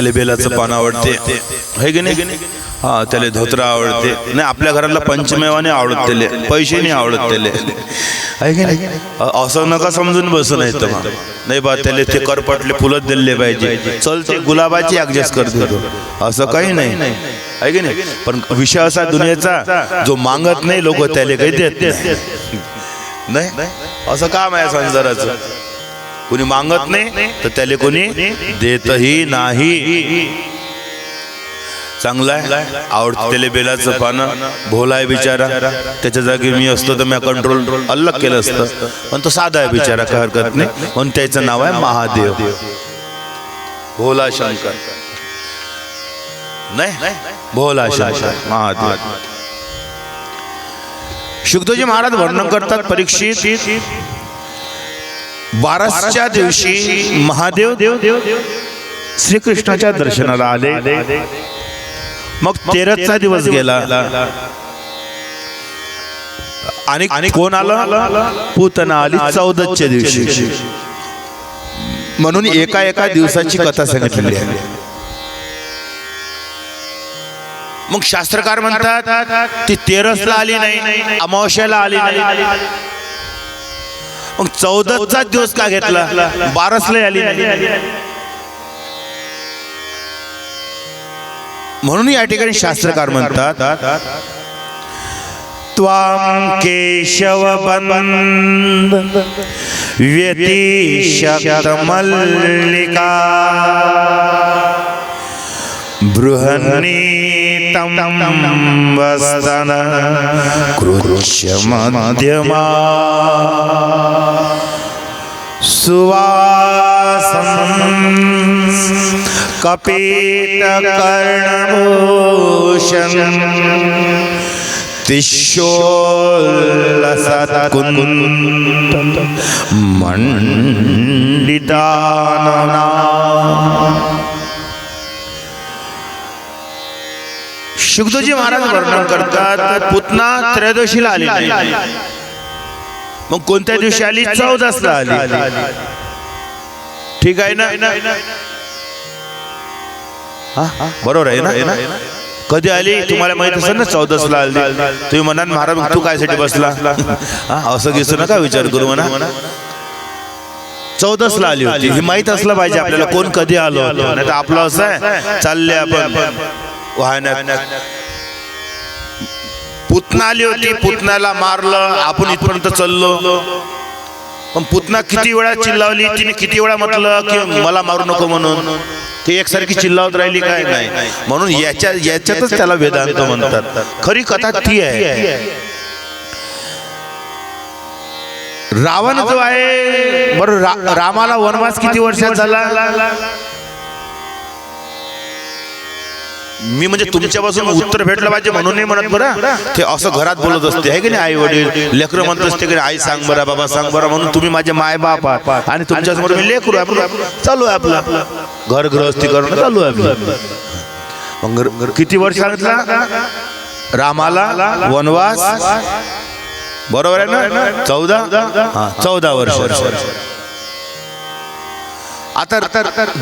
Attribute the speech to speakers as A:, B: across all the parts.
A: त्याला बेलाचं पान आवडते है की नाही? हा, त्याला धोत्रा आवडते नाही, आपल्या घरातला पंचमेवाने आवडत, त्याले पैसे नाही आवडत त्याले आहे की नाही? असं नका समजून बसू नाही तर नाही बा, त्याला ते करपटले फुलंच दिले पाहिजे, चलते गुलाबाची ऍडजस्ट करते तो, असं काही नाही आहे की नाही? पण विषय असा दुनियेचा, जो मागत नाही लोक त्याला काही देत नाही, असं काम आहे संसाराचं. कोणी मागत नाही तर त्याला कोणी देतही नाही. चांगला आहे, आवडतं त्याला बेलाचं पानं, भोला आहे बिचारा, त्याच्या जागी मी असतो तर मी कंट्रोल अलग केलं असतं, पण तो साधा आहे बिचारा, काय हरकत नाही, म्हणून त्याचं नाव आहे महादेव, भोला शंकर नाही, भोला शंकर महादेव. शुकदेवजी महाराज वर्णन करतात, परीक्षित बारसच्या दिवशी महादेव श्रीकृष्णाच्या दर्शनाला आले. मग 13चा दिवस गेला आणि कोण आलं? पूतना आली 14च्या दिवशी. म्हणून एका दिवसाची कथा सांगितलेली आहे. मग शास्त्रकार म्हणतात ती 13ला आली नाही, अमावस्याला आली नाही, मग 14चा दिवस का घेतला? 12ला आली नाही. म्हणून या ठिकाणी शास्त्रकार म्हणतात त्वां केशव बंद व्यतिशत मल्लिका बृहन्नीतं वस्तन कृष्य मध्यमा सुवासं कपित कर्णभूषण तिष्योल्लसत्कुंड मंडितानना. शुकदेवजी महाराज वर्णन करतात पूतना त्रयोदशीला आली नाही, मग कोणत्या दिवशी आली? 14ला आली. ठीक आहे ना? बरोबर आहे ना? कधी आली तुम्हाला माहित असेल ना? 14ला आली. तुम्ही म्हणाल महाराज तू कायसाठी बसला? असं घेसू नका, विचार करू म्हणा. 14ला आली होती हे माहित असलं पाहिजे आपल्याला, कोण कधी आलो. नाही तर आपलं असं आहे चालले आपण वाहण्यात. पूतना आली होती, पूतनाला मारलं, आपण इथपर्यंत चाललो. पण पूतना किती वेळा चिल्लावली, तिने किती वेळा म्हटलं की मला मारू नको म्हणून, ती एकसारखी चिल्लावत राहिली काय? नाही. म्हणून याच्यातच त्याला वेदांत म्हणतात. खरी कथा ती आहे. रावण जो आहे बरं, रामाला वनवास किती वर्षात झाला? मी म्हणजे तुमच्यापासून उत्तर भेटलं पाहिजे म्हणून नाही म्हणत बरं, ते असं घरात बोलत असते आहे की नाही? आई वडील लेकरं म्हणत असते की आई सांग बरं, बाबा सांग बरं, म्हणून तुम्ही माझे माय बाप आहात आणि तुमच्यासमोर मी लेकरू आपलं चालू आहे, आपलं घर गृहस्थी करणं चालू आहे आपलं. मग किती वर्ष सांगितलं रामाला वनवास? बरोबर आहे ना? 14 वर्ष. आता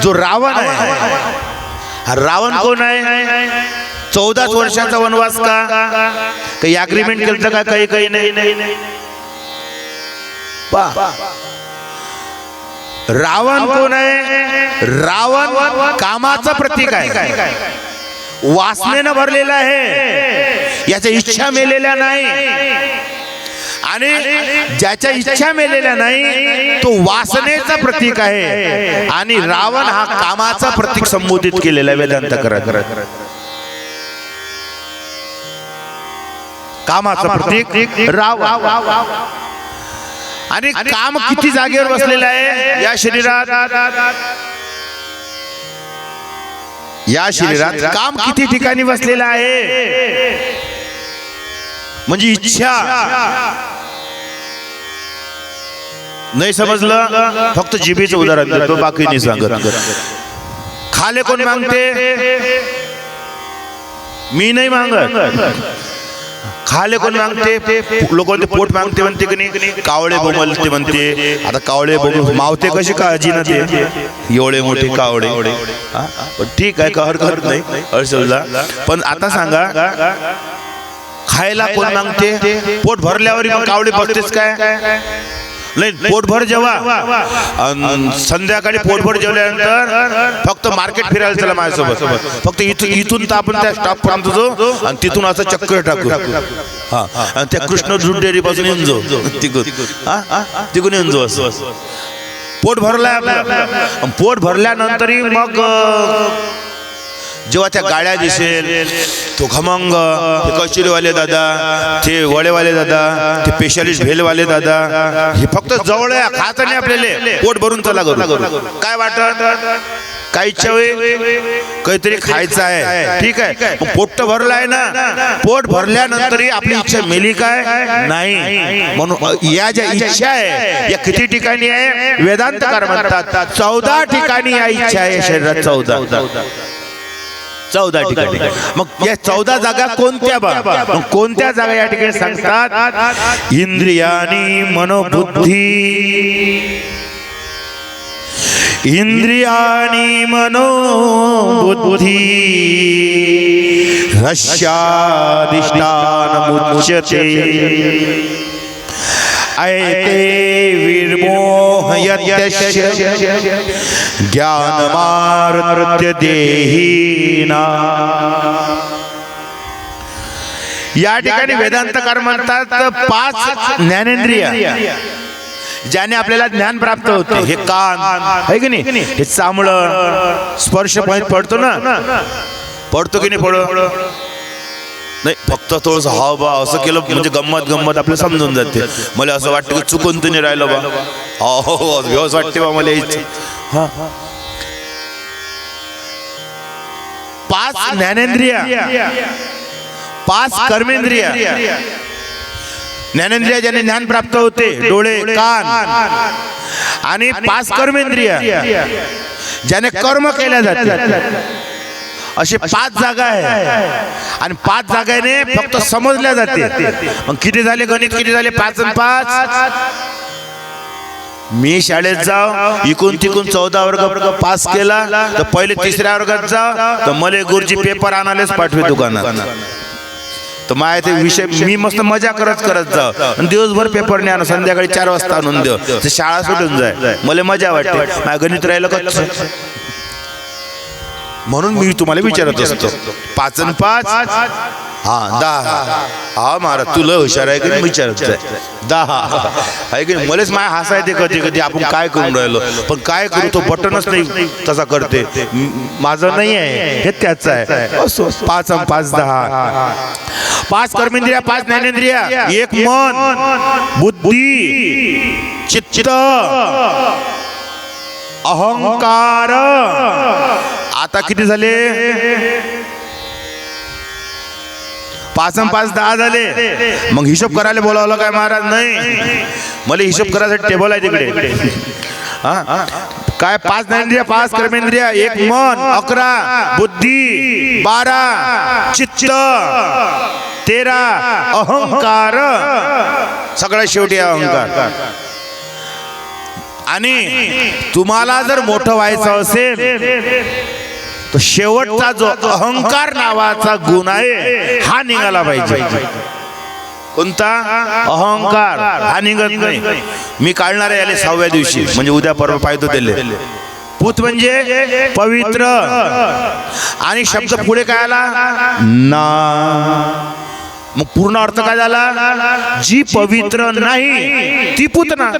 A: जो रावण आहे, रावण कोण आहे? 14 वर्षाचा वनवास का? काही अग्रीमेंट केलं का? काही नाही. रावण कोण आहे? रावण कामाचं प्रतीक आहे, वासनेनं भरलेला आहे, याच्या इच्छा मेलेल्या नाही. आणि ज्याच्या इच्छा मेलेल्या नाही तो वासनेचा प्रतीक आहे, आणि रावण हा कामाचा प्रतीक संबोधित केलेला वेदांत करत. कामाचा प्रतीक रावण. आणि काम किती जागेवर बसलेलं आहे या शरीरात? या शरीरात काम किती ठिकाणी बसलेलं आहे? म्हणजे इच्छा. नाही समजलं? फक्त जिभेचं उदाहरण देतो, बाकी नाही सांगत. खाले कोण मागते? मी नाही मागत. खाले कोण मागते? लोक म्हणते पोट मागते म्हणते की नाही, कावळे बोंबलते म्हणते. आता कावळे बोंबल मावते कशी काळजी ना ते एवढे मोठे कावळे. ठीक आहे, का हरकत नाही अर्षला. पण आता सांगा, खायला कोण मागते? पोट भरल्यावर मग कावळे बघतेच काय नाही. पोटभर जेव्हा संध्याकाळी पोटभर जेवल्यानंतर फक्त मार्केट फिरायला चला माझ्यासोबत. फक्त इथून तर आपण त्या स्टॉप पर्यंत जाऊ आणि तिथून असं चक्कर टाकू. हा, आणि त्या कृष्ण दूध डेअरी पासून येऊन जाऊ, तिकून येऊन जाऊ. असं पोट भरलाय आपलं. पोट भरल्यानंतरही मग जेव्हा त्या गाड्या दिसेल, तो खमंग, ते कचोरीवाले दादा, ते वडेवाले दादा, ते स्पेशालिस्ट भेलवाले दादा, हे फक्त जवळ आहे, खात नाही आपल्याला. पोट भरून चला करू. काय वाटत? काय इच्छा होईल? काहीतरी खायचं आहे, ठीक आहे. पोट तर भरलं आहे ना. पोट भरल्यानंतरही आपली इच्छा मेली काय नाही. म्हणून या ज्या इच्छा आहे या किती ठिकाणी आहे? वेदांतकार म्हणतात 14 ठिकाणी या इच्छा आहे शरीरात. 14 ठिकाणी. मग या 14 जागा कोणत्या? मग कोणत्या जागा या ठिकाणी सांगतात? इंद्रियानी मनोबुद्धी, इंद्रियानी मनोबुद्धी रस्याधिष्ठानमुच्यते ऐते विर्मोहयत्यस्य ज्ञानमार्त्य देहिना. या ठिकाणी वेदांतकार म्हणतात 5 ज्ञानेंद्रिय ज्याने आपल्याला ज्ञान प्राप्त होते. हे कान आहे की नाही, हे चामडं, स्पर्श पडतो ना, पडतो की नाही पडतो नाही. फक्त थोडस हाव बा असं केलं म्हणजे गंमत आपल्याला समजून जाते. मला असं वाटतं की चुकून तर नाही राहिलं बा. हो व्यवस्थ वाटते बा मला यायची. 5 ज्ञानेंद्रिय, 5 कर्मेंद्रिय. ज्ञानेंद्रिय ज्याने ज्ञान प्राप्त होते, डोळे, कान, आणि 5 कर्मेंद्रिय ज्याने कर्म केल्या जाते. असे 5 जागा आहे आणि 5 जागाने फक्त समजल्या जाते. मग किती झाले गणित? किती झाले? 5 आणि 5. मी शाळेत जाव, इकून तिकून 14 वर्ग पास केला तर पहिले 3ऱ्या वर्गात जाव तर मला गुरुजी पेपर आणायलाच पाठवे दुकानात. तर माय ते विषय मी मस्त मजा करत जाव आणि दिवसभर पेपर नाही आणा, संध्याकाळी 4 वाजता आणून देव. शाळा सुटून जाय, मला मजा वाटते. माझ्या गणित राहिलं का? म्हणून मी तुम्हाला विचारत असतो 5 आणि 5 10. हा महाराज तुला हुशार आहे की विचारत 10 आहे की. मलाच माय हसायचे कधी कधी, आपण काय करून राहिलो. पण काय करू, तो बटनच नाही तसा करते. माझं नाही आहे, हे त्याच आहे. 5 आणि 5 10. 5 कर्मेंद्रिया, 5 ज्ञानेंद्रिय, 1 मन, बुद्धी, चित्त, अहंकार. आता किती झाले? 5 आणि 5 10 झाले. मग हिशोब करायला बोलावलं काय महाराज? नाही, मला हिशोब करायसाठी टेबल आहे तिकडे. काय 5 ज्ञानेंद्रिय, 5 कर्मेंद्रिय, 1 मन, 11 बुद्धी, 12 चित्त, 13 अहंकार. सगळ्यात शेवटी अहंकार. आणि तुम्हाला जर मोठं व्हायचं असेल तर शेवटचा जो अहंकार नावाचा गुण आहे हा निघाला पाहिजे. कोणता? अहंकार. हा निघत नाही. मी काढणार आहे याले 6व्या दिवशी, म्हणजे उद्या परवा पाहतो त्याले. पूत म्हणजे पवित्र, आणि शब्द पुढे काय आला? ना. मग पूर्ण अर्थ काय झाला? जी पवित्र नाही ती पूतना.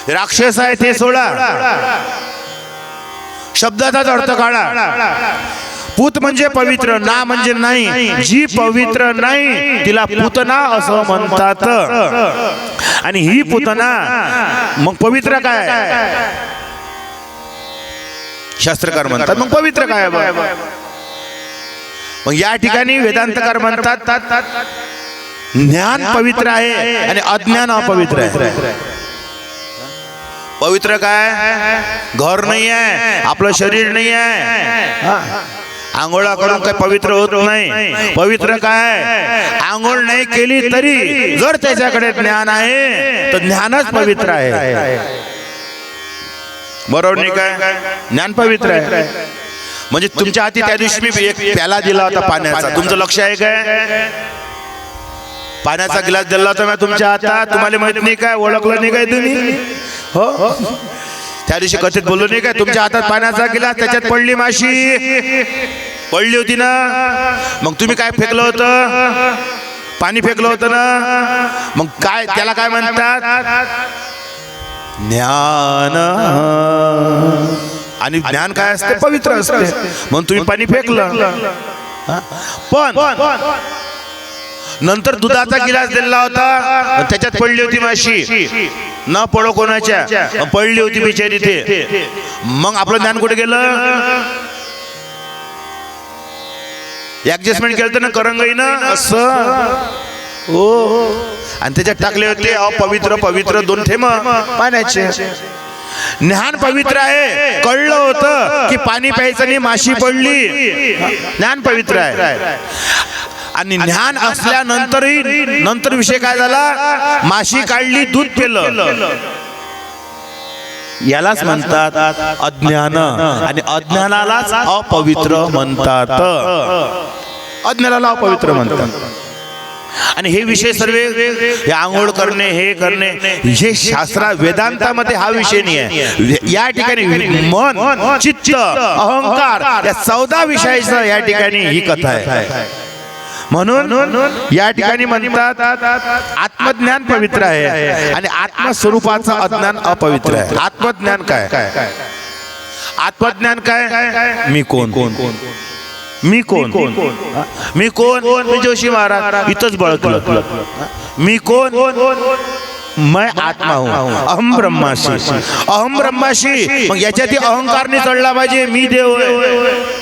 A: राक्षस आहे ते सोडा, शब्दाचाच अर्थ काढा. पूत म्हणजे पवित्र, ना म्हणजे नाही. जी पवित्र नाही तिला पूतना असं म्हणतात. आणि ही पूतना मग पवित्र काय? शास्त्रकार म्हणतात मग पवित्र काय? मग या ठिकाणी वेदांतकार म्हणतात ज्ञान पवित्र आहे आणि अज्ञान अपवित्र आहे. पवित्र काय? घर नाही आहे, आपलं शरीर नाही आहे, आंघोळा करून काय पवित्र होत नाही. पवित्र काय, आंघोळ नाही केली तरी जर त्याच्याकडे ज्ञान आहे तर ज्ञानच पवित्र आहे. बरोबर नाही काय, ज्ञान पवित्र आहे. म्हणजे तुमच्या हाती त्या दिवशी मी एक प्याला दिला होता पाण्याचा, तुमचं लक्ष आहे काय? पाण्याचा गिलास दिला होता मी तुमच्या हातात, तुम्हाला माहित नाही काय, ओळखलं नाही काय तुम्ही? हो, त्या दिवशी कथेत बोललो नाही काय, तुमच्या हातात पाण्याचा गिलास, त्याच्यात पडली माशी, पडली होती ना, मग तुम्ही काय फेकलं होतं? पाणी फेकलं होतं ना. मग काय त्याला काय म्हणतात? ज्ञान. आणि ज्ञान काय असते? पवित्र असते. म्हणून तुम्ही पाणी फेकलं. पण नंतर दुधाचा गिलास दिला होता, त्याच्यात पडली होती माशी, न पडो कोणाच्या, पडली होती बिचारी ते. मग आपलं ज्ञान कुठे गेलं? ऍडजस्टमेंट केलं ना करंगईनं असं. हो, आणि त्याच्यात टाकले होते पवित्र पवित्र 2 थेंब पाण्याचे. ज्ञान पवित्र आहे. कळलं होतं की पाणी प्यायचं नाही, माशी पडली, ज्ञान पवित्र आहे. आणि ज्ञान असल्यानंतरही नंतर विषय काय झाला? माशी काढली, दूध पिलं. यालाच म्हणतात अज्ञान. आणि अज्ञानालाच अपवित्र म्हणतात. अज्ञानाला अपवित्र म्हणतात. आणि हे विषय सर्व हे आंघोळ करणे, हे करणे, हे शास्त्रा वेदांतामध्ये हा विषय नाही आहे. या ठिकाणी मन, चित्त, अहंकार या 14 विषयाचं या ठिकाणी ही कथा आहे. म्हणून या ठिकाणी म्हणतात आत्मज्ञान पवित्र आहे आणि आत्मस्वरूपाचं अज्ञान अपवित्र आहे. आत्मज्ञान काय? आत्मज्ञान काय? मी कोण? मी कोण? मी कोण? मी जोशी महाराज इथंच बळकलं. मी कोण? मैं आत्मा हूं, अहम ब्रह्माशी. अहम ब्रह्माशी. मग याच्यात अहंकारने चढला पाहिजे, मी देव आहे.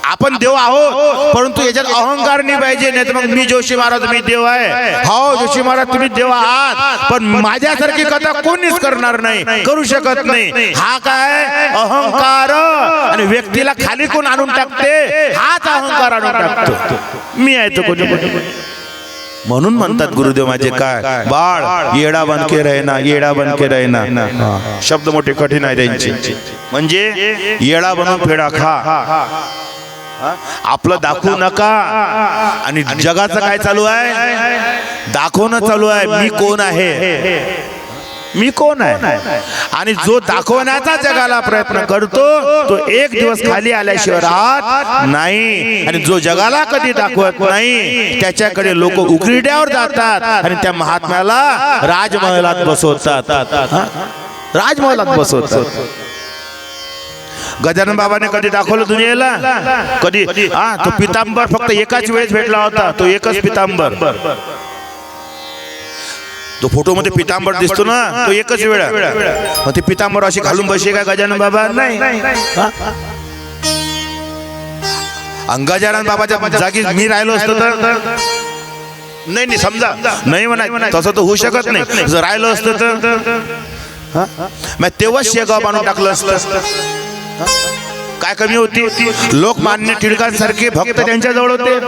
A: आपण देव आहोत, परंतु याच्यात अहंकार नाही पाहिजे. नाही तर मग मी जोशी महाराज मी देव आहे. हो जोशी महाराज तुम्ही देव आहात, पण माझ्यासारखी कथा कोणीच करणार नाही, करू शकत नाही. हा काय अहंकार. आणि व्यक्तीला खाली कोण आणून टाकते? हाच अहंकार आणून टाकतो. मी आहे तो कोणी. म्हणून म्हणतात गुरुदेव माझे काय, बाळ येडा बनके रहना, येडा बनके रहना. शब्द मोठे कठीण आहे त्यांचे. म्हणजे येडा बनून फेडा खा. आपलं दाखवू नका. आणि जगाचं काय चालू आहे? दाखवणं चालू आहे. मी कोण आहे? मी कोण आहे? आणि जो दाखवण्याचा जगाला प्रयत्न करतो तो एक दिवस खाली आल्याशिवाय राहत नाही. आणि जो जगाला कधी दाखवत नाही त्याच्याकडे लोक उकिरड्यावर जातात आणि त्या महात्म्याला राजमहलात बसवतात. राजमहलात बसवतात. गजानन बाबाने कधी दाखवलं दुनियेला? कधी? तो पितांबर फक्त एकाच वेळेस भेटला होता. तो एकच पितांबर. तो फोटो मध्ये पितांबर दिसतो ना, तो एकच वेळा. मग ते पितांबर अशी घालून बसले काय गजानन बाबा? नाही. गजानन बाबाच्या जागी मी राहिलो असतो तर नाही समजा नाही म्हणा, तसं तर होऊ शकत नाही. जर राहिलो असतं तर मग तेव्हाच शेगाव बांधून टाकलं असतं. काय कमी होती? लोकमान्य टिळकांसारखे भक्त त्यांच्या जवळ होते.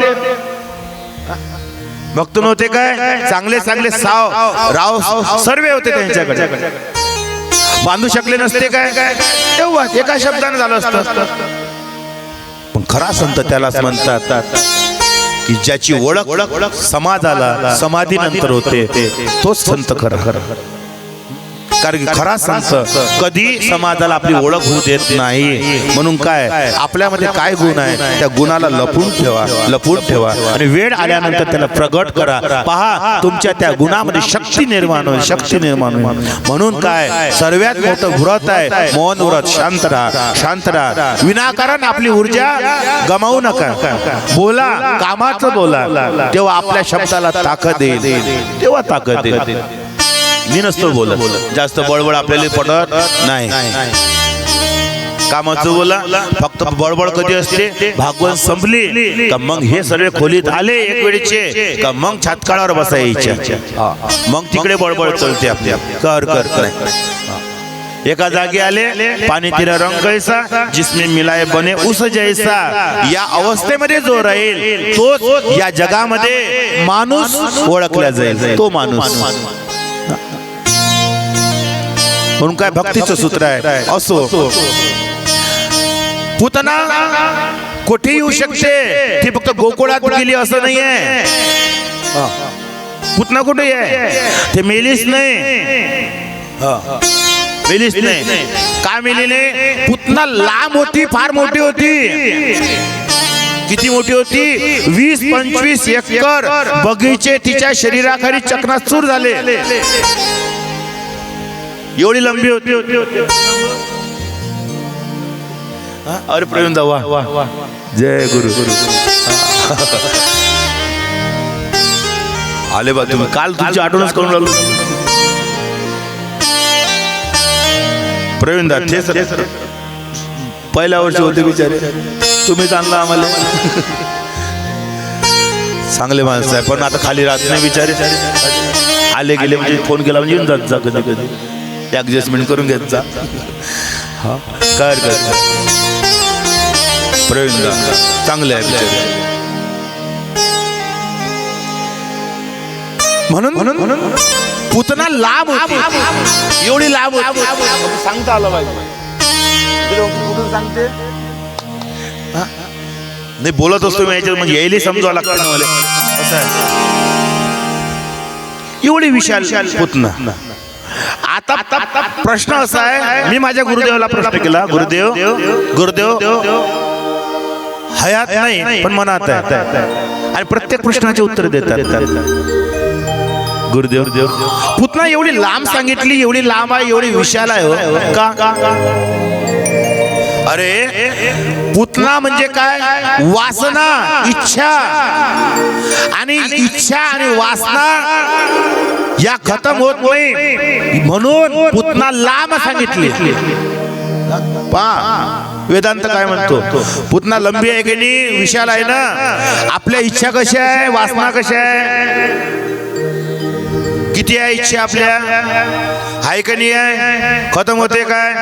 A: भक्त नव्हते काय? चांगले चांगले साव राव सर्व होते त्यांच्याकडे. बांधू शकले नसते काय? तेव्हा एका शब्दाने झालं असतं. पण खरा संत त्यालाच म्हणतात की ज्याची ओळख समाजाला समाधीनंतर होते तोच संत खरा. कारण खरा संत कधी समाजाला आपली ओळख होऊ देत नाही. म्हणून काय आपल्यामध्ये काय गुण आहे त्या गुणाला लपून ठेवा आणि वेळ आल्यानंतर त्याला प्रगट करा. पहा तुमच्या त्या गुणामध्ये शक्ती निर्माण होईल. म्हणून काय सर्वात मोठं व्रत आहे मौन व्रत. शांत राहा. विनाकारण आपली ऊर्जा गमावू नका. बोला, कामाचं बोला, तेव्हा आपल्या शब्दाला ताकद येईल. तेव्हा ताकद येईल. मी नसतो बोलत, जास्त बळबळ आपल्याला पटत नाही. कामाचं बोला. फक्त बळबळ कधी असते? भागवत संपली का मग हे सर्व खोलीत आले एक वेळेचे का मग छातकाळावर बसायचे. मग तिकडे बळबळ चलते आपल्या. कर नाही. एका जागी आले, पाणी तेरा रंग कैसा जिसमें मिलाए बने उस जैसा. या अवस्थेमध्ये जो राहील तोच या जगामध्ये माणूस ओळखला जाईल, तो माणूस. म्हणून काय भक्तीचं सूत्र आहे. असो पुतना कुठे येऊ शकते, ती फक्त गोकुळात गेली असं नाहीये. पुतना कुठे आहे, ते मेलीच नाही. मेलीच नाही. का मेली नाही? पुतना लांब होती, फार मोठी होती. किती मोठी होती? 20-25 एकर बगीचे तिच्या शरीराखाली चकनाचूर झाले. एवढी लंबी होती. अरे प्रवीण दा, वाह, जय गुरु. आले बा तुम्ही, काल तुमची आठवणच करून राहिलो. प्रवीण दा ते सर पहिल्या वर्षी होते बिचारे, तुम्हीच आणला आम्हाला. चांगले माणसं आहे, पण आता खाली राहत नाही बिचारे. आले गेले म्हणजे फोन केला म्हणजे येऊन जात जा, कधी कधी ऍडजस्टमेंट करून घेत जा. हा काय प्रवीण दा चांगले आहे बिचारे. म्हणून पुतना लांब होती, एवढी लांब होती. सांगता आलं पाहिजे. कुठून सांगते नाही बोलत असतो मी याच्यात, म्हणजे यायला समजावं लागतं ना मला. असं आहे. एवढी विशाल पुतना. आता प्रश्न असा आहे, मी माझ्या गुरुदेवाला प्रश्न केला. गुरुदेव हयात नाही पण मनात आहे, आणि प्रत्येक प्रश्नाचे उत्तर देतात. गुरुदेव पुतना एवढी लांब सांगितली, एवढी लांब आहे, एवढी विशाल आहे का? अरे पुतना म्हणजे काय? वासना, इच्छा. आणि इच्छा आणि वासना या खतम होत नाही, म्हणून पुतना लांब सांगितली. वेदांत काय म्हणतो? पुतना लंबी आहे की नाही, विशाल आहे ना. आपल्या इच्छा कशा आहे, वासना कशा आहे, किती आहे इच्छा आपल्या, आहे का नाही आहे, खतम होते काय?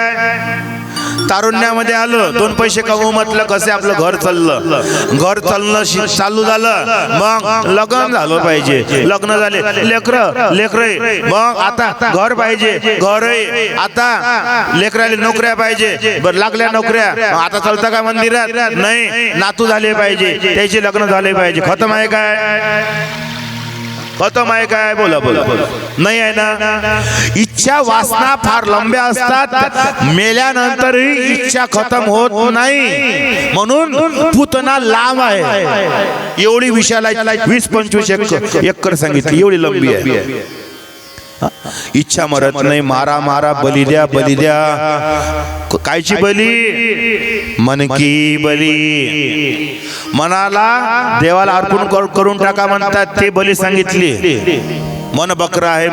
A: तारुण्यामध्ये आलं, 2 पैसे कमवू म्हटलं, कसे आपलं घर चाललं. घर चालू झालं, मग लग्न झालं पाहिजे. लग्न झाले, लेकर, मग आता घर पाहिजे, घर. आता लेकराले नोकऱ्या पाहिजे, बरं लागल्या नोकऱ्या. आता चालतं का मंदिरात? नाही. नातू झाले पाहिजे, त्याचे लग्न झाले पाहिजे. खतम आहे काय? खतम आहे काय? बोला नाही आहे ना. इच्छा वासना फार लंब्या असतात, मेल्यानंतरही इच्छा खतम होत नाही, म्हणून पुतना लांब आहे. एवढी विशाल आहे, 20-25 एकर सांगितली, एवढी लंबी आहे. इच्छा मरत नाही. मारा बली द्या. कायची बली? मन की बली. मनाला देवाला अर्पण करून टाका म्हणतात, ते बली सांगितली. मन बकरा आहे.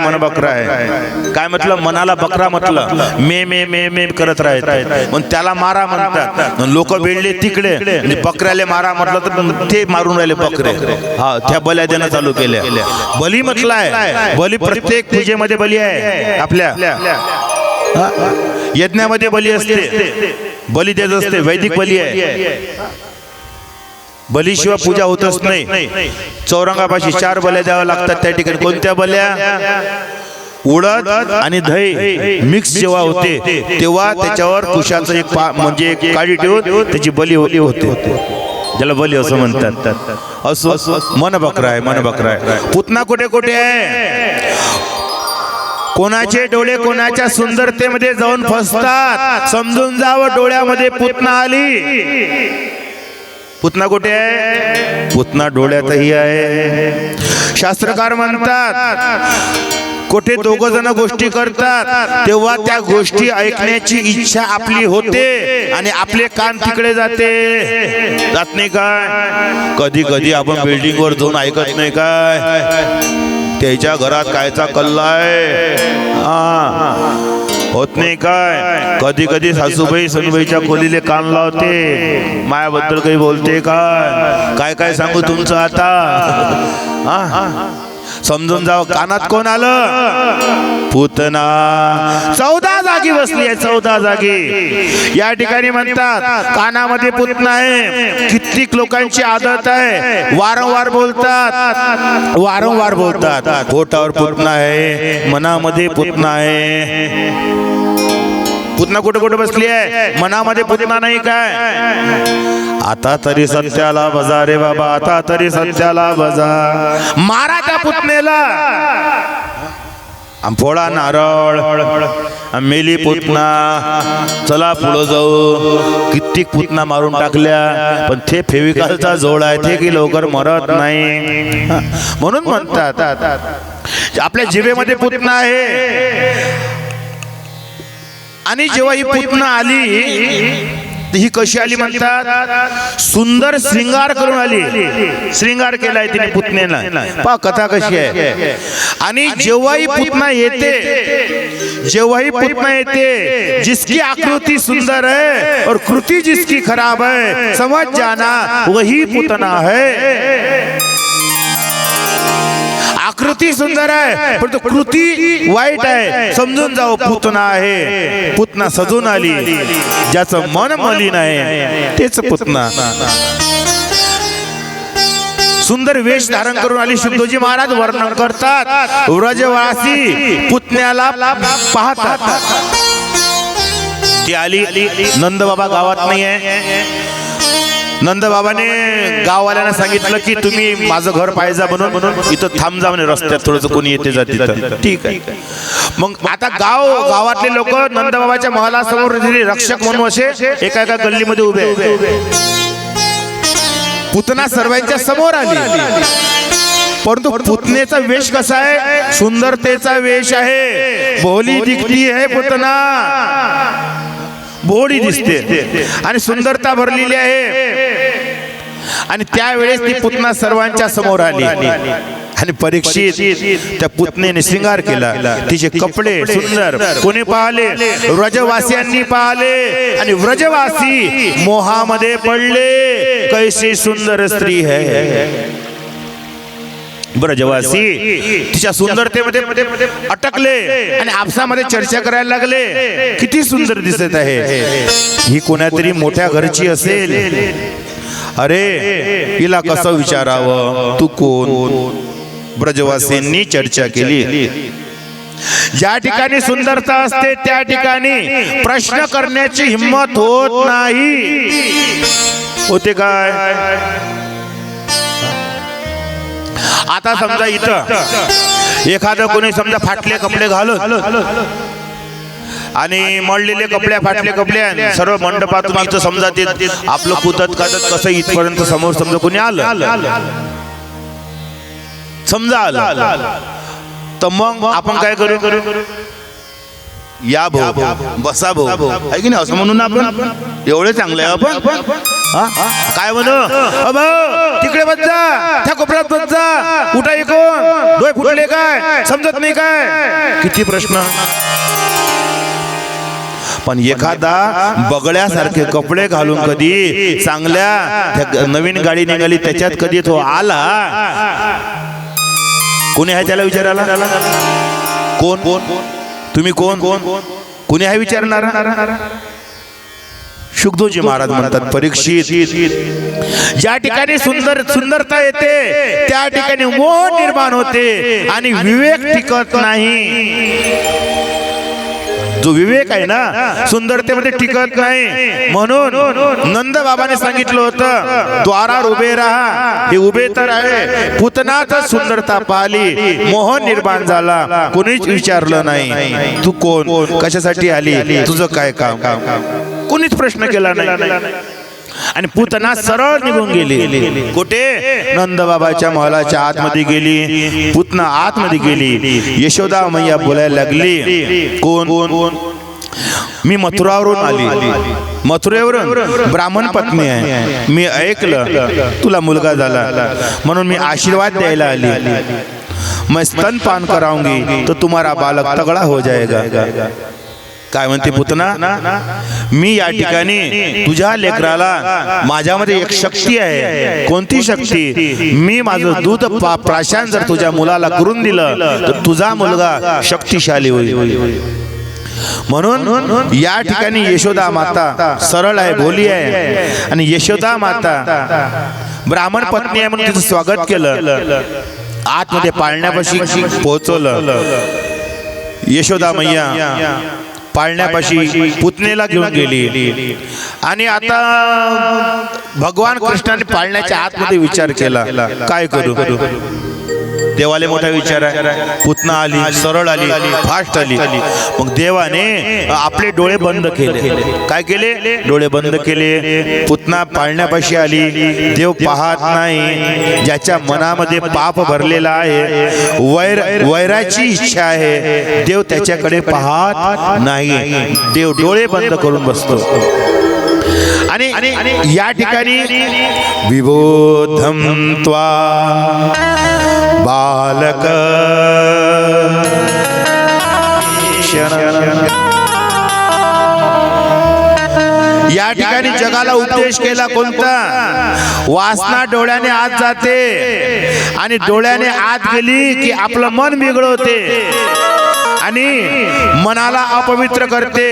A: काय म्हटलं? मनाला बकरा म्हटलं. मे करत राहत, पण त्याला मारा म्हणतात. लोक वेळले तिकडे, बकऱ्याला मारा म्हटलं तर ते मारून राहिले बकरे. हा, त्या बल्या देणं चालू केल्या. बली म्हटलाय. बली प्रत्येक पूजेमध्ये बली आहे. आपल्या यज्ञामध्ये बली असते, बली देत असते. वैदिक बली आहे. बलीशिवाय पूजा होतच नाही. चौरंगापाशी 4 बल्या द्याव्या लागतात. त्या ठिकाणी कोणत्या बल्या? उडद आणि दही मिक्स जेव्हा होते तेव्हा त्याच्यावर कुशाचं एक म्हणजे एक काडी ठेवून त्याची बली होते, ज्याला बली असं म्हणतात. असो मन बकरा आहे. पुतना कुठे आहे? कोणाचे डोळे कोणाच्या सुंदरतेमध्ये जाऊन फसतात. समजून जावं, डोळ्यामध्ये पुतना आली. पुतना कुठे आहे? पुतना डोळ्यातही आहे. शास्त्रकार म्हणतात, कुठे 2 जण गोष्टी करतात तेव्हा त्या गोष्टी ऐकण्याची इच्छा आपली होते आणि आपले कान तिकडे जात नाही काय? कधी आपण बिल्डिंग वर जाऊन ऐकत नाही काय? त्याच्या घरात कायचा कल्ला आहे होत नाही काय? कधी सासूबाई सनुबाईच्या खोलीले कान लावते, मायाबद्दल काही बोलते काय सांगू तुमचं आता? समजून जाव. कानात कोण आलं? पूतना. 14 जागी बसली आहे, 14 जागी. या ठिकाणी म्हणतात कानामध्ये पूतना आहे. कित्येक लोकांची आदत आहे, वारंवार बोलतात, वारंवार बोलतात. पोटावर पूतना आहे, मनामध्ये पूतना आहे. पूतना कुठे कुठे बसली आहे? मनामध्ये पूतना नाही काय? आता तरी सत्याला बजा रे बाबा, आता तरी सत्याला बजा. मारा त्या पूतनेला. फोडा नारळ. मेली पूतना. चला पुढे जाऊ. कित्येक पूतना मारून टाकल्या, पण ते फेविकॉलचा जोड आहे, ते की लवकर मरत नाही. म्हणून म्हणतात आपल्या जिभेमध्ये पूतना आहे. आणि जेव्हा ही पूतना आली, ही कशी आली म्हणतात? सुंदर श्रृंगार करून आली. श्रृंगार केलाय तिने पूतनेला. पहा कथा कशी आहे. आणि जेव्हा ही पूतना येते, जेव्हा ही पूतना येते, जिसकी आकृति सुंदर है और कृति जिसकी खराब है, समझ जाना वही पूतना है. आकृती सुंदर आहे, पण तो कृती वाईट आहे, समजून जाओ पूतना आहे. पूतना सजून आली. ज्याचं मन मलिन आहे तेच पूतना. सुंदर वेश धारण करून आली. शुद्धोजी महाराज वर्णन करतात, व्रजवासी पूतन्याला पाहतात. ती आली. नंदबाबा गावात नाही आहे. नंदबाबाने गाववाल्यांना सांगितलं की तुम्ही माझं घर पाहिजे म्हणून इथं थांब जा म्हणे, रस्त्यात थोडंसं कोणी येते जाते. ठीक आहे. मग आता गावातले लोक नंदबाबाच्या महालासमोर रक्षक म्हणून असे एका एका गल्लीमध्ये उभे. पूतना सर्वांच्या समोर आली. परंतु पूतनेचा वेश कसा आहे? सुंदरतेचा वेश आहे. भोली दिखती आहे पूतना. भोळी दिसते आणि सुंदरता भरलेली आहे. आणि त्यावेळेस ती पूतना सर्वांच्या समोर आली. आणि परीक्षित त्या पूतनेने श्रृंगार केला. तिचे कपडे सुंदर कोणी पाहिले? व्रजवासियांनी पाहिले. आणि व्रजवासी मोहामध्ये पडले. कैसी सुंदर स्त्री है. ब्रजवासी तिच्या सुंदरतेमध्ये अटकले आणि आपसामध्ये चर्चा करायला लागले. किती सुंदर दिसत आहे. ही कोणातरी मोठ्या घरची असेल. अरे हिला कसं विचारावं? तू कोण? ब्रजवासींनी चर्चा केली. ज्या ठिकाणी सुंदरता असते त्या ठिकाणी प्रश्न करण्याची हिम्मत होत नाही. होते काय? आता समजा इथं एखादं कोणी समजा फाटले कपडे घालून आणि मळलेले कपडे फाटले कपडे सर्व मंडपातून इथं समजा ते आपलं कुदत कादत कसं इथपर्यंत समोर समजा कोणी आलं, समजा आलं, तर मग आपण काय करू? या भाऊ, बसा भाऊ, आहे की नाही असं म्हणून आपण एवढे चांगले आपण काय म्हणू? तिकडे बस जा, त्या कोपऱ्यात बस जा, उठा इकडून, डोळे फुटले काय, समजत नाही काय, किती प्रश्न. पण एखादा बगड्यासारखे कपडे घालून कधी चांगल्या नवीन गाडी निघाली त्याच्यात कधी तो आला, कोणी आहे त्याला विचारायला? कोण? तुम्ही कोण? कोणी आहे विचारणार? शुद्धोजी महाराज म्हणतात, परीक्षित, ज्या ठिकाणी सुंदरता येते त्या ठिकाणी मोह निर्माण होते आणि विवेक टिकत नाही. जो विवेक आहे ना सुंदरतेमध्ये टिकत नाही. म्हणून नंद बाबाने सांगितलं होतं, द्वारावर उभे राहा. हे उभे तर आहे, पुतनाच सुंदरता पाहिली, मोह निर्माण झाला, कोणीच विचारलं नाही तू कोण, कशासाठी आली, तुझं काय काम, कोणीच प्रश्न केला नाही. आणि पुतना सरळ निघून गेली. कुठे? नंदबाबाच्या महलाच्या आतमध्ये गेली. पुतना आतमध्ये गेली. यशोदा मैया बोलायला लागली, कोण? मी मथुरावरून आली, मथुरेवरून ब्राह्मण पत्नी आहे. मी ऐकलं तुला मुलगा झाला म्हणून मी आशीर्वाद द्यायला आली. मैं स्तनपान कराऊंगी तो तुम्हारा बालक तगड़ा हो जाएगा. काय म्हणते पुतना, मी या ठिकाणी तुझ्या लेकराला, माझ्यामध्ये एक शक्ती आहे. कोणती शक्ती? मी माझं दूध प्राशन जर तुझ्या मुलाला करून दिलं तर तुझा मुलगा शक्तिशाली होईल. म्हणून या ठिकाणी यशोदा माता सरळ आहे, भोली आहे. आणि यशोदा माता ब्राह्मण पत्नी आहे म्हणून तिचं स्वागत केलं, आतमध्ये पाळण्यापाशी पोहोचवलं. यशोदा मैया पाळण्यापाशी पुतणेला घेऊन गेली. आणि आता भगवान कृष्णाने पाळण्याच्या आतमध्ये विचार केला, काय करू. देवाले मोठा विचार आहे. पुतना आली, सरळ आली, फास्ट आली. मग देवाने आपले डोळे बंद केले. काय केले? डोळे बंद केले. पुतना पाळण्यापाशी आली. देव पाहत नाही. ज्याच्या मनामध्ये पाप भरलेला आहे, वैराची इच्छा आहे, देव त्याच्याकडे पाहत नाही. देव डोळे बंद करून बसतो. आणि या ठिकाणी विबोधम त्वा बालक या ठिकाणी जगाला उपदेश केला. कोणता? वासना डोळ्याने आत जाते आणि डोळ्याने आत गेली की आपलं मन बिघडवते आणि मनाला अपवित्र करते.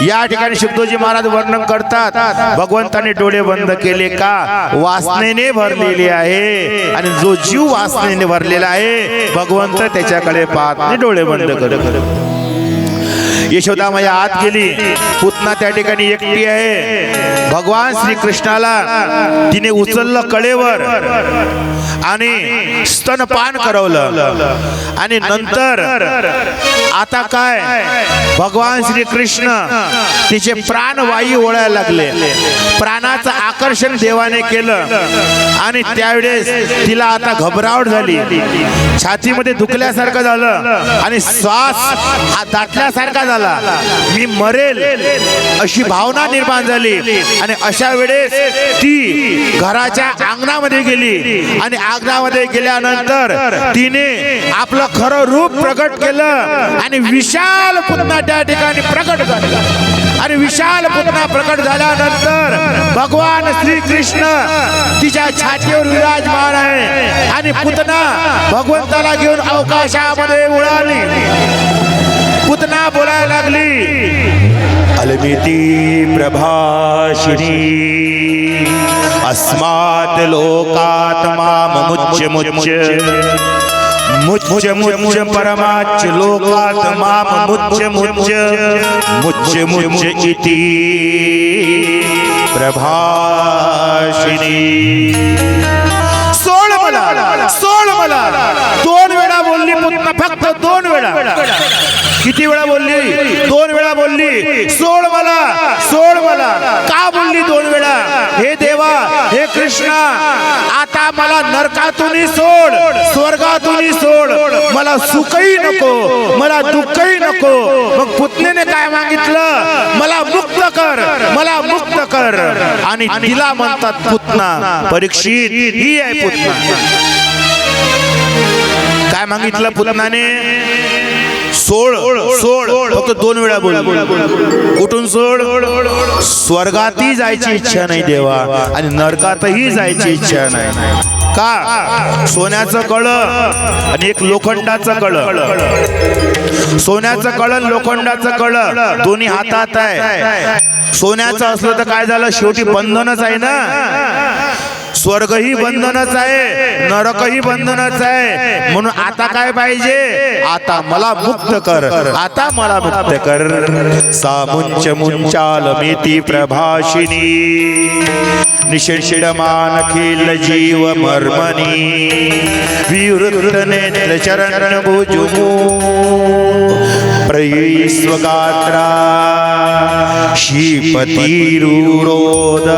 A: या ठिकाणी शुद्धोजी महाराज वर्णन करतात, भगवंताने डोळे बंद केले का? वासनेने भरलेले आहे. आणि जो जीव वासनेने भरलेला आहे, भगवंत त्याच्याकडे पाहत नाही, डोळे बंद करत. यशोदा मैया आत गेली. पुतना त्या ठिकाणी एकटी आहे. भगवान श्री कृष्णाला तिने उचललं कळेवर आणि स्तनपान करवलं. आणि नंतर आता काय, भगवान श्री कृष्ण तिचे प्राणवायू ओढायला लागले. प्राणाचं आकर्षण देवाने केलं आणि त्यावेळेस तिला आता घबरावट झाली. छातीमध्ये दुखल्यासारखं झालं आणि श्वास हा दाटल्यासारखा झाला. मी मरेल अशी भावना निर्माण झाली. आणि अशा वेळेस ती घराच्या अंगणामध्ये गेली. आणि अंगणामध्ये गेल्यानंतर तिने आपलं खरं रूप प्रकट केलं आणि विशाल पुतना त्या ठिकाणी प्रकट झाला. आणि विशाल पुतना प्रकट झाल्यानंतर भगवान श्री कृष्ण तिच्या छातीवर विराजमान आहे. आणि पुतना भगवंताला घेऊन अवकाशामध्ये उडाली. पुतना बोलायला लागली, अलमिती प्रभाशिनी अस्मात् लोकात् माम मुच्य मुच्य मुच्य मुच्य परमाच्य लोकात् माम मुच्य मुच्य मुच्य मुच्य इति प्रभाशिनी. सोड मला, सोड मला. 2 वेळा बोलली पुतना, फक्त 2 वेळा. किती वेळा बोलली? 2 वेळा बोलली, सोड मला, सोड मला. का बोलली 2 वेळा? हे देवा, हे कृष्णा, आता मला नरकातूनही सोड, स्वर्गातूनही सोड. मला सुखही नको, मला दुःखही नको. मग पुतनेने काय मागितलं? मला मुक्त कर, मला मुक्त कर. आणि तिला म्हणतात पुतना. परीक्षित ही आहे पुतना. काय मागितलं पुतनाने? सोड, सोड. फक्त 2 वेळा बोल. कुठून सोड? स्वर्गातही जायची इच्छा नाही देवा आणि नरकातही जायची इच्छा नाही. का? सोन्याचं कळं आणि एक लोखंडाचं कळं. सोन्याचं कळं, लोखंडाचं कळं दोन्ही हातात आहे. सोन्याचं असलं तर काय झालं? शेवटी बंधनच आहे ना. स्वर्गही बंधनच आहे, नरकही बंधनच आहे. म्हणून आता काय पाहिजे? आता मला मुक्त कर, आता मला मुक्त कर. सामुंच मुंचाल मेती प्रभाशिनी निषेषमान खिल जीव मर्मनी विवृत नेत्र चरण भुजुमु प्रयीस्वगात्रा श्रीपतिरुरोद.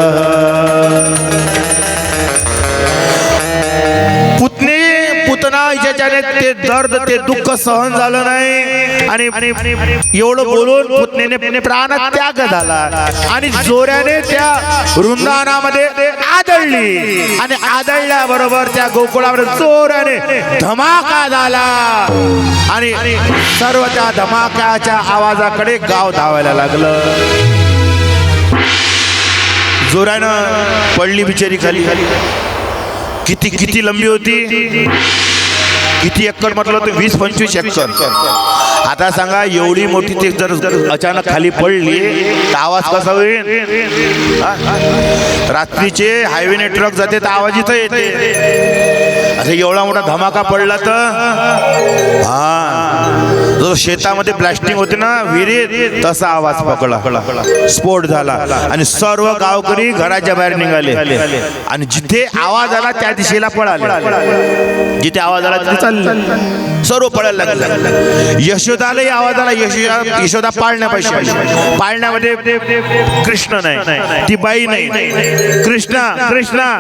A: पुतना ज्याच्याने ते दर्द, ते दुःख सहन झालं नाही
B: आणि एवढं बोलून पुतणीने प्राणत्याग झाला आणि जोऱ्याने त्या वृंदावनामध्ये आदळली आणि आदळल्याबरोबर त्या गोकुळावर जोराने धमाका झाला आणि सर्व त्या धमाक्याच्या आवाजाकडे गाव धावायला लागलं. जोरानं पडली बिचारी खाली. किती किती लंबी होती, किती एकर म्हटलं तर 20-25 एकर. आता सांगा एवढी मोठी ते जर अचानक खाली पडली तर आवाज कसा होईल? रात्रीचे हायवेने ट्रक जाते तर आवाज इथं येते. असं एवढा मोठा धमाका पडला तर जो शेतामध्ये ब्लास्टिंग होते ना विहिरीत तसा आवाज पकडला, स्फोट झाला आणि सर्व गावकरी घराच्या बाहेर निघाले आणि जिथे आवाज आला त्या दिशेला पळाले. जिथे आवाज आला तिथे चालले, सर्व पळायला लागले. यशोदालाही आवाज आला. यशोदा पाळण्यामध्ये कृष्ण नाही, ती बाई नाही, कृष्णा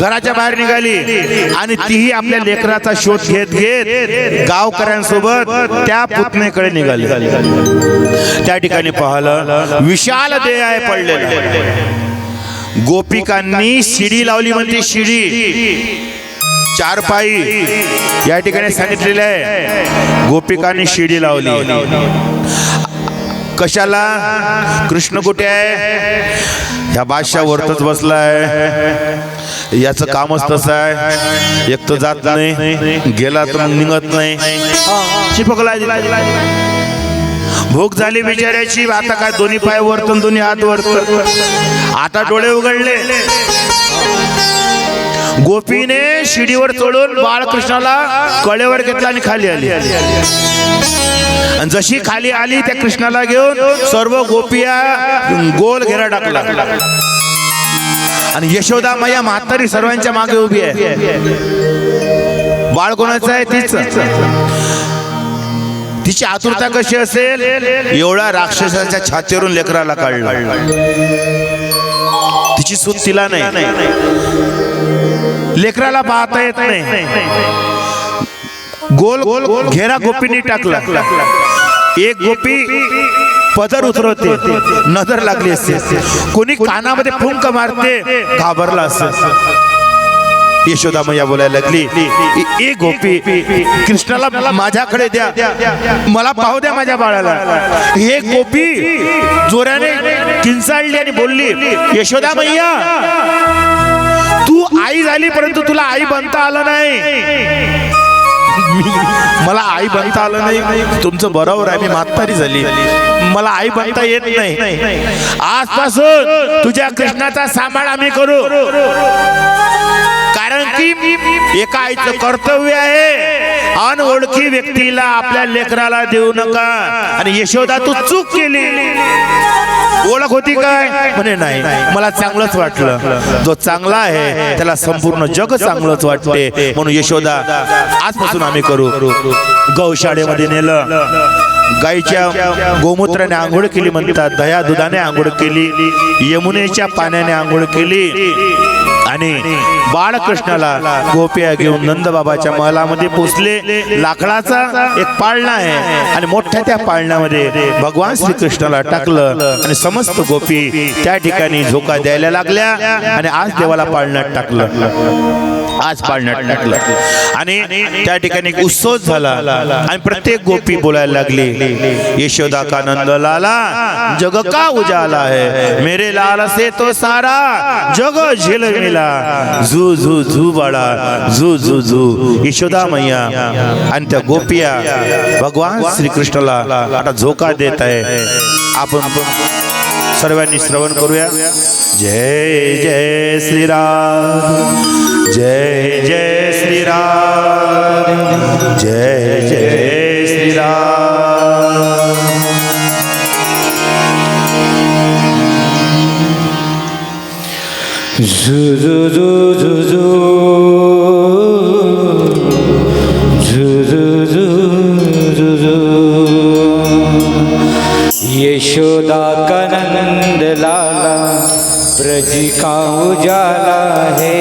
B: घराच्या बाहेर निघाली आणि तीही आपल्या लेकराचा शोध घेत घेत गावकऱ्यांसोबत त्या पुतणेकडे निघाली. त्या ठिकाणी पाहिलं विशाल देह आहे पडलेला. गोपिकांनी शिडी लावली, म्हणते शिडी, चारपाई या ठिकाणी सांगितलेलं आहे. गोपिकांनी शिडी लावली. कशाला? कृष्ण कुठे आहे? ह्या बादशाह वरतच बसलाय. याचं कामच तसं आहे, एक तर जात नाही, गेला तर निघत नाही, चिपकला. भूक झाली बिचाऱ्याची. आता काय दोन्ही पाय वरतून दोन्ही हात वरत. आता डोळे उघडले. गोपीने शिडीवर चढून बाळकृष्णाला कळेवर घेतला आणि खाली आली. आणि जशी खाली आली त्या कृष्णाला घेऊन सर्व गोपिया गोल घेरा टाकला आणि यशोदा मैया म्हातारी सर्वांच्या मागे उभी आहे. बाळ कोणाचं आहे? तिची आतुरता कशी असेल? एवढा राक्षसाच्या छातीवरून लेकराला काढला. तिची सूत तिला नाही, लेकराला पाहता येत नाही. गोल गोल घेरा गोपींनी टाकला. एक गोपी पदर उतरवते, नजर लागली असते, कोणी कानामध्ये फुंक मारते, घाबरला असत. यशोदा मैया बोलायला लागली, ए गोपी, कृष्णाला माझ्याकडे द्या, मला पाहू द्या माझ्या बाळाला. हे गोपी जोराने किंचाळली आणि बोलली, यशोदा मैया तू आई झाली परंतु तुला आई बनता आलं नाही. मला आई बनता आलं नाही. तुमचं बरोबर आहे, मी म्हातारी झाली, मला आई बनता येत नाही. आजपासून तुझ्या कृष्णाचा सांभाळ आम्ही करू, कारण की एका आईचं कर्तव्य आहे अनओळखी व्यक्तीला आपल्या लेकराला देऊ नका. आणि यशोदा तू चूक केली. ओळख होती काय? म्हणे नाही, मला चांगलंच वाटलं. जो चांगला आहे त्याला संपूर्ण जग चांगलंच वाटते, म्हणून यशोदा आजपासून आम्ही करू. गौशाळेमध्ये नेलं, गाईच्या गोमूत्राने आंघोळ केली म्हणतात, दह्या दुधाने आंघोळ केली, यमुनेच्या पाण्याने आंघोळ केली आणि बाळकृष्णाला गोप्या घेऊन नंदबाबाच्या महलामध्ये पोचले. लाकडाचा एक पाळणा आहे आणि मोठ्या त्या पाळण्यामध्ये भगवान श्रीकृष्णाला टाकलं आणि समस्त गोपी त्या ठिकाणी झोका द्यायला लागल्या आणि आज देवाला पाळण्यात टाकलं. आज पाळण्यात टाकलं आणि त्या ठिकाणी एक उत्सव झाला आणि प्रत्येक गोपी बोलायला लागली, यशोदा का नंद लाला जग का उजाला है, मेरे लाल से तो सारा जग झिल मिला, झू झू झू बाळा झू झू झू. यशोदा मैया आणि त्या गोपिया भगवान श्रीकृष्णाला आता झोका देत आहे. आपण सर्वांनी श्रवण करूया. जय जय श्रीराम, जय जय श्रीराम, जय जय श्रीराम. झु झु झु झु झु झु झु झु. यशोदा का नंद लाला ब्रज का उजाला है,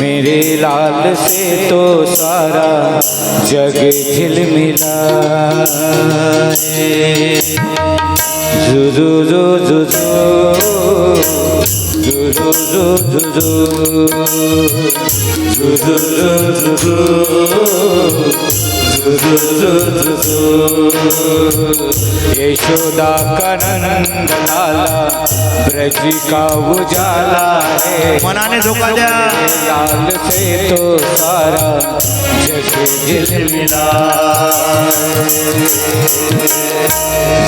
C: मेरे लाल से तो सारा जग झिलमिला है। जू जू जू जू जू जू जू जू जू जू जू जू जू यशोदा का नंद लाला ब्रज का उजाला है।
B: मनाने धोखा द्या
C: लाल से तो सारा जग झिलमिला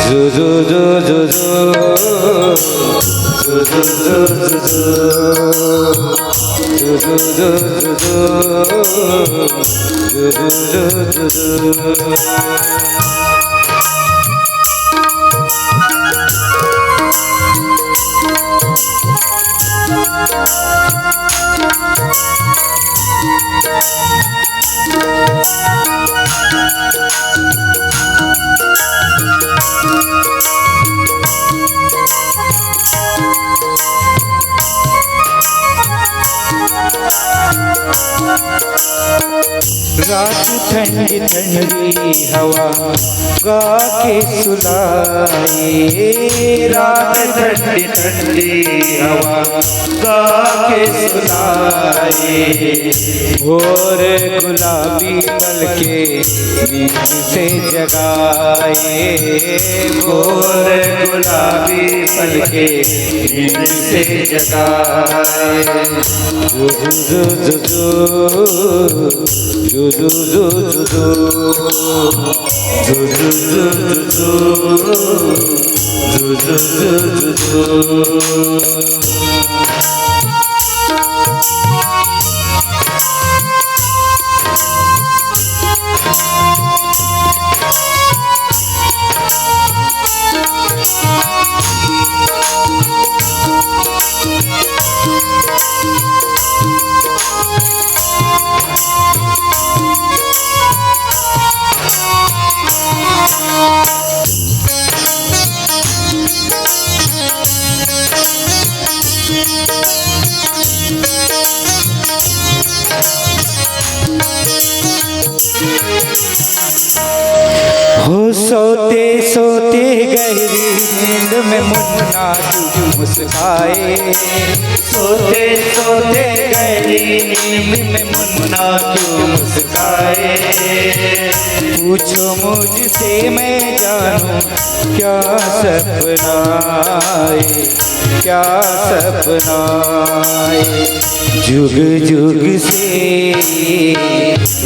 C: जू जू जू जू जू जू जू जू जू जू जू जू रात ठंडी ठंडी हवा गा के सुलाए। रात ठंडी ठंडी हवा गा के सुलाए। भोर गुलाबी पल के नींद से जगाए। भोर गुलाबी पल के नींद से जगाए। जू जू जू जू जू जू जू जू जू जू हो सोते सोते गहरी नींद में मुन्ना क्यों मुस्काए। सोते सोते गहरी नींद में मुन्ना क्यों मुस्काए। पूछो मुझसे मैं जानूं क्या सपना है, क्या सपना है। जुग जुग से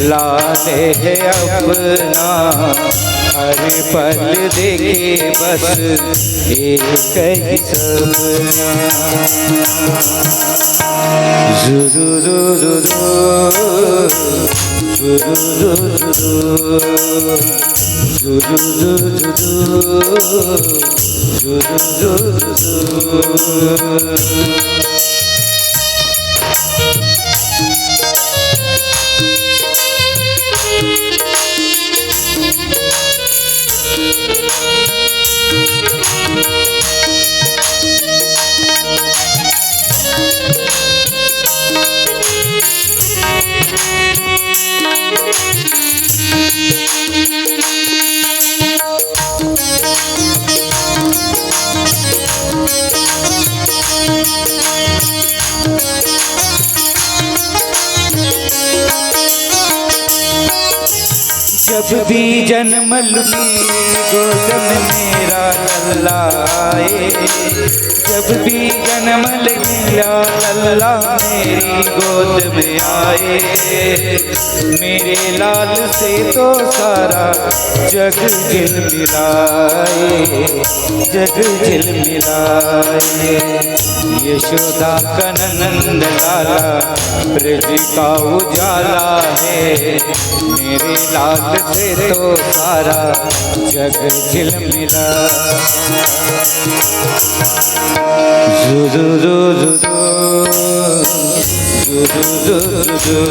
C: लाले है अपना, हर पल देखे बस एक ही सपना। जब भी जन्म लूँगी गोद में मेरा लल्ला आए। जब भी जन्म लिया लल्ला मेरी गोद में आए। मेरे लाल से तो सारा जग झिलमिलाए, जग झिलमिलाए। यशोदा का नंद लाला ब्रज का उजाला है। मेरे लाल से तो सारा जग झिलमिला। जू जू जू जू जू जू जू जू।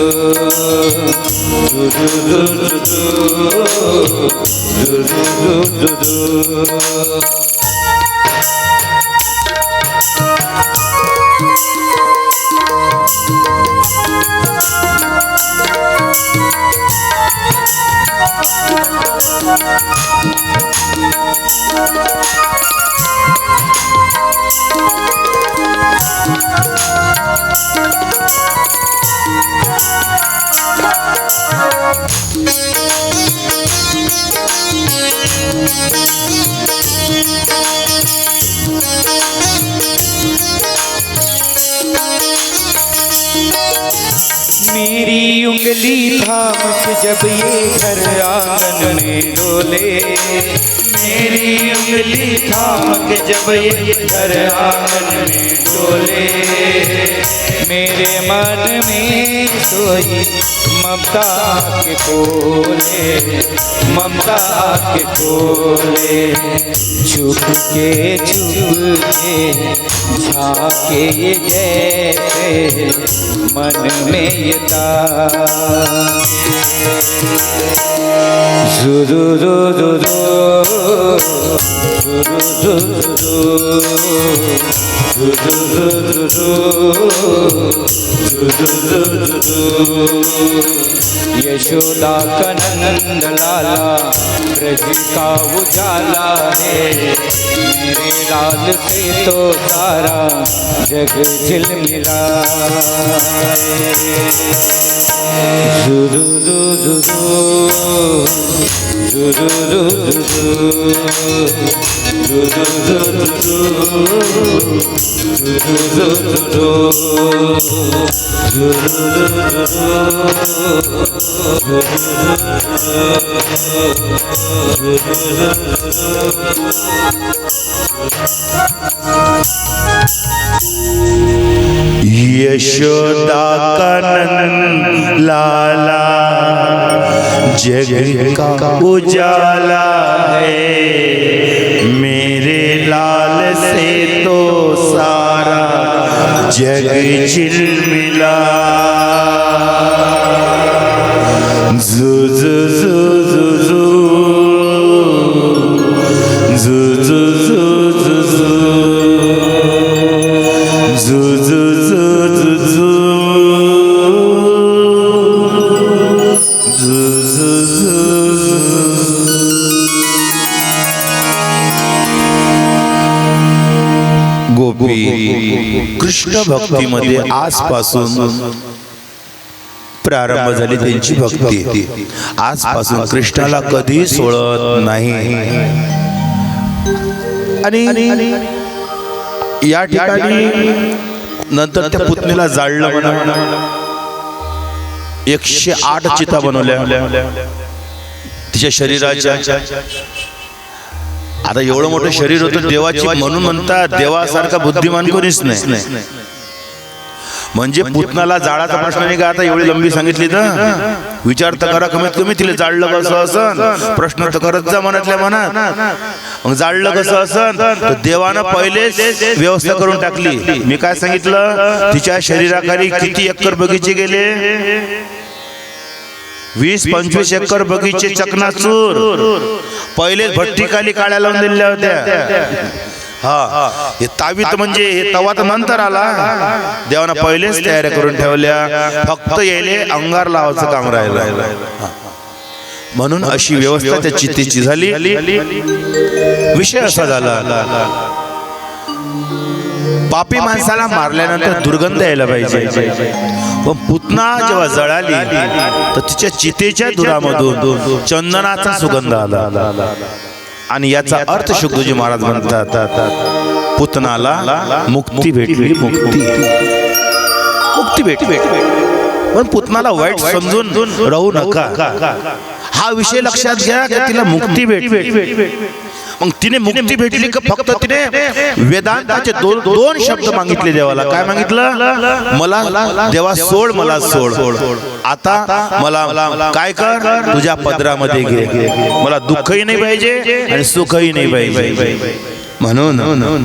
C: मेरी उंगली थाम के जब ये घर आंगन में डोले, मेरी उंगली थाम के जब ये घर आंगन में डोले, मेरे मन में सोई ममता के कोले, ममता के कोले, छुप के झाके ये जैसे मन में ये जुरु रु यशोदा का नंद लाला ब्रज का उजाला है, मेरे लाल से तो सारा जग झिलमिला जुरु रु
B: यशोदा का नंद लाला जग का उजाला है, मेरे लाल से तो सारा जग झिलमिला जु जु जु जु जु जु जु जु जु जु गोपी कृष्ण भक्तीमध्ये आजपासून प्रारंभ झाली त्यांची भक्ती. आजपासून कृष्णाला कधी सोडत नाही. आणि या ठिकाणी नंतर त्या पुतणीला जाळलं म्हणा, 108 चिता बनवल्या तिच्या शरीराच्या. आता एवढं मोठं शरीर होतं देवाची, म्हणून म्हणतात देवासारखा बुद्धिमान कोणीच नाही. म्हणजे पुतणाला जाळाचा प्रश्न नाही का? आता एवढी लंबी सांगितली तर विचार तर करा, कमीत कमी तिला जाळलं कसं असन, प्रश्न तर करत जा मनातल्या मनात. मग जाळलं कसं असन तर देवानं पहिलेच व्यवस्था करून टाकली. मी काय सांगितलं, तिच्या शरीराखाली किती एकर बगीचे गेले? 20-25 एकर बगीचे चकनाचूर. पहिलेच भट्टीखाली काळ्या लावून दिलेल्या होत्या. हा, हे तावीत म्हणजे हे तवा तर नंतर आला. देवानं पहिलेच तयाऱ्या करून ठेवल्या, फक्त यायले अंगार लावायचं काम राहिलं. म्हणून अशी व्यवस्था त्या चितेची झाली. विषय असा झाला, पापी माणसाला मारल्यानंतर दुर्गंध यायला पाहिजे. पण पुतना जेव्हा जळाली तर तिच्या चितेच्या धुरामधून चंदनाचा सुगंध आला. आणि याचा अर्थ शुकदेवजी महाराज म्हणतात, पुतनाला मुक्ती भेटली. मुक्ती भेटली. पण पुतनाला वाईट समजून राहू नका. हा विषय लक्षात घ्या की तिला मुक्ती भेटली. मग तिने मुक्ती भेटली का फक्त तिने वेदांताचे दोन शब्द मागितले देवाला. काय मागितलं? मला देवा सोड, मला सोड. आता मला काय कर, तुझ्या पदरामध्ये घे. मला दुःखही नाही पाहिजे आणि सुखही नाही पाहिजे. म्हणून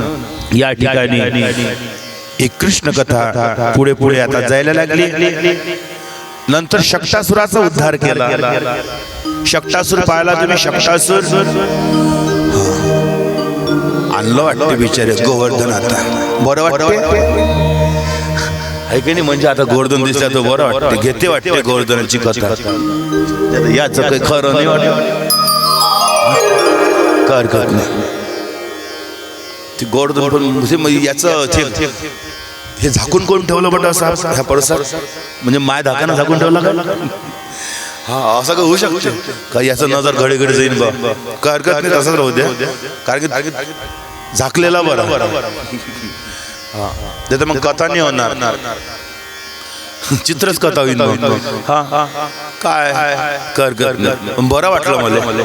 B: या ठिकाणी एक कृष्ण कथा पुढे पुढे आता जायला लागली. नंतर शक्तासुराचा उद्धार केला. शक्तासुर पाहिला तुम्ही? शक्तासुर आणलं वाटते बिचारे गोवर्धन. आता बरं वाटते ऐक नाही, म्हणजे आता गोवर्धन दिसला तो बरं वाटते. घेते वाटते गोवर्धनाची कथा. याच काही खरं नाही वाटत, करत नाही ती गोवर्धन. पण याच
A: हे झाकून कोण ठेवलं बट असं ह्या परसात म्हणजे माय धाकानं झाकून ठेवला का हा असं काय होऊ शकते का याचं नजर घडी घडी जाईन बा काय हरकत नाही तसंच राहू द्या कारण की झाकलेला बरं हा ते तर मग कथा नाही होणार चित्रच कथा होईल हा काय कर बरं वाटलं मला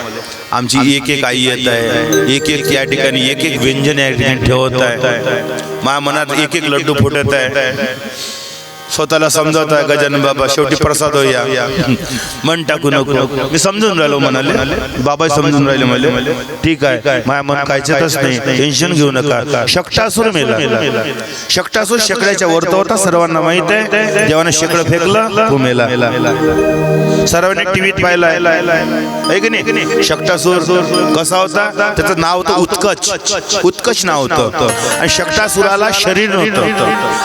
A: आमची एक एक आई येत आहे एक एक या ठिकाणी एक एक व्यंजन या ठिकाणी ठेवत आहे माझ्या मनात एक एक लड्डू फुटत आहे स्वतःला समजवत आहे गजानन बाबा शेवटी प्रसाद होया मन टाकू नको मी समजून राहिलो म्हणाले बाबा समजून राहिले मला ठीक आहे माझ्या मन कायचतच नाही टेन्शन घेऊ नका शकटासूर मेला शकटासूर शेकड्याच्या वरत होता सर्वांना माहित आहे देवाने शेकडं फेकलं तो मेला सर्वांनी टीव्हीत पाहिला आहे की नाही शकटासूर कसा होता त्याचं नाव होतं उत्कच नाव होतं आणि शकटासुराला शरीर नव्हतं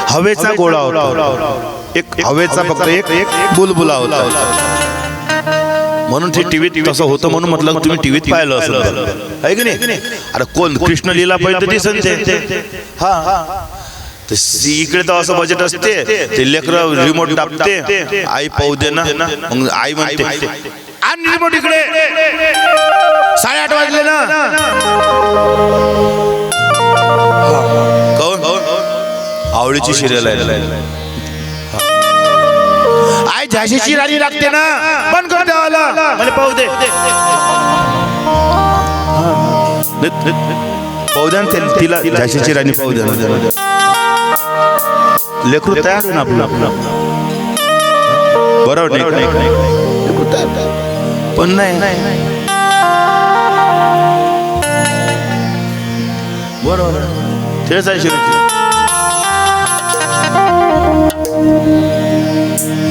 A: हवेचा गोळा होता एक हवेचा फक्त एक बुलबुला होता म्हणून ते टीव्हीत तसं होतं म्हणून म्हटलं तुम्ही टीव्हीत पाहिलं असं आहे की नाही अरे कोण कृष्ण लीला पाहिजे दिसत ते हा इकडे तर असं बजेट असते ते लेकरं रिमोट दाबते आई पाहू दे ना मग आई म्हणते आणि रिमोट इकडे 8:30 वाजले ना आवडीची सिरियल आहे आई झाशीची राणी लागते ना बंद कर देवाला मला पाहू दे पाहू द्या तिला झाशीची राणी पाहू द्या लेकरू तयार ना आपलं बरोबर नाही पण नाही बरोबर तेच आहे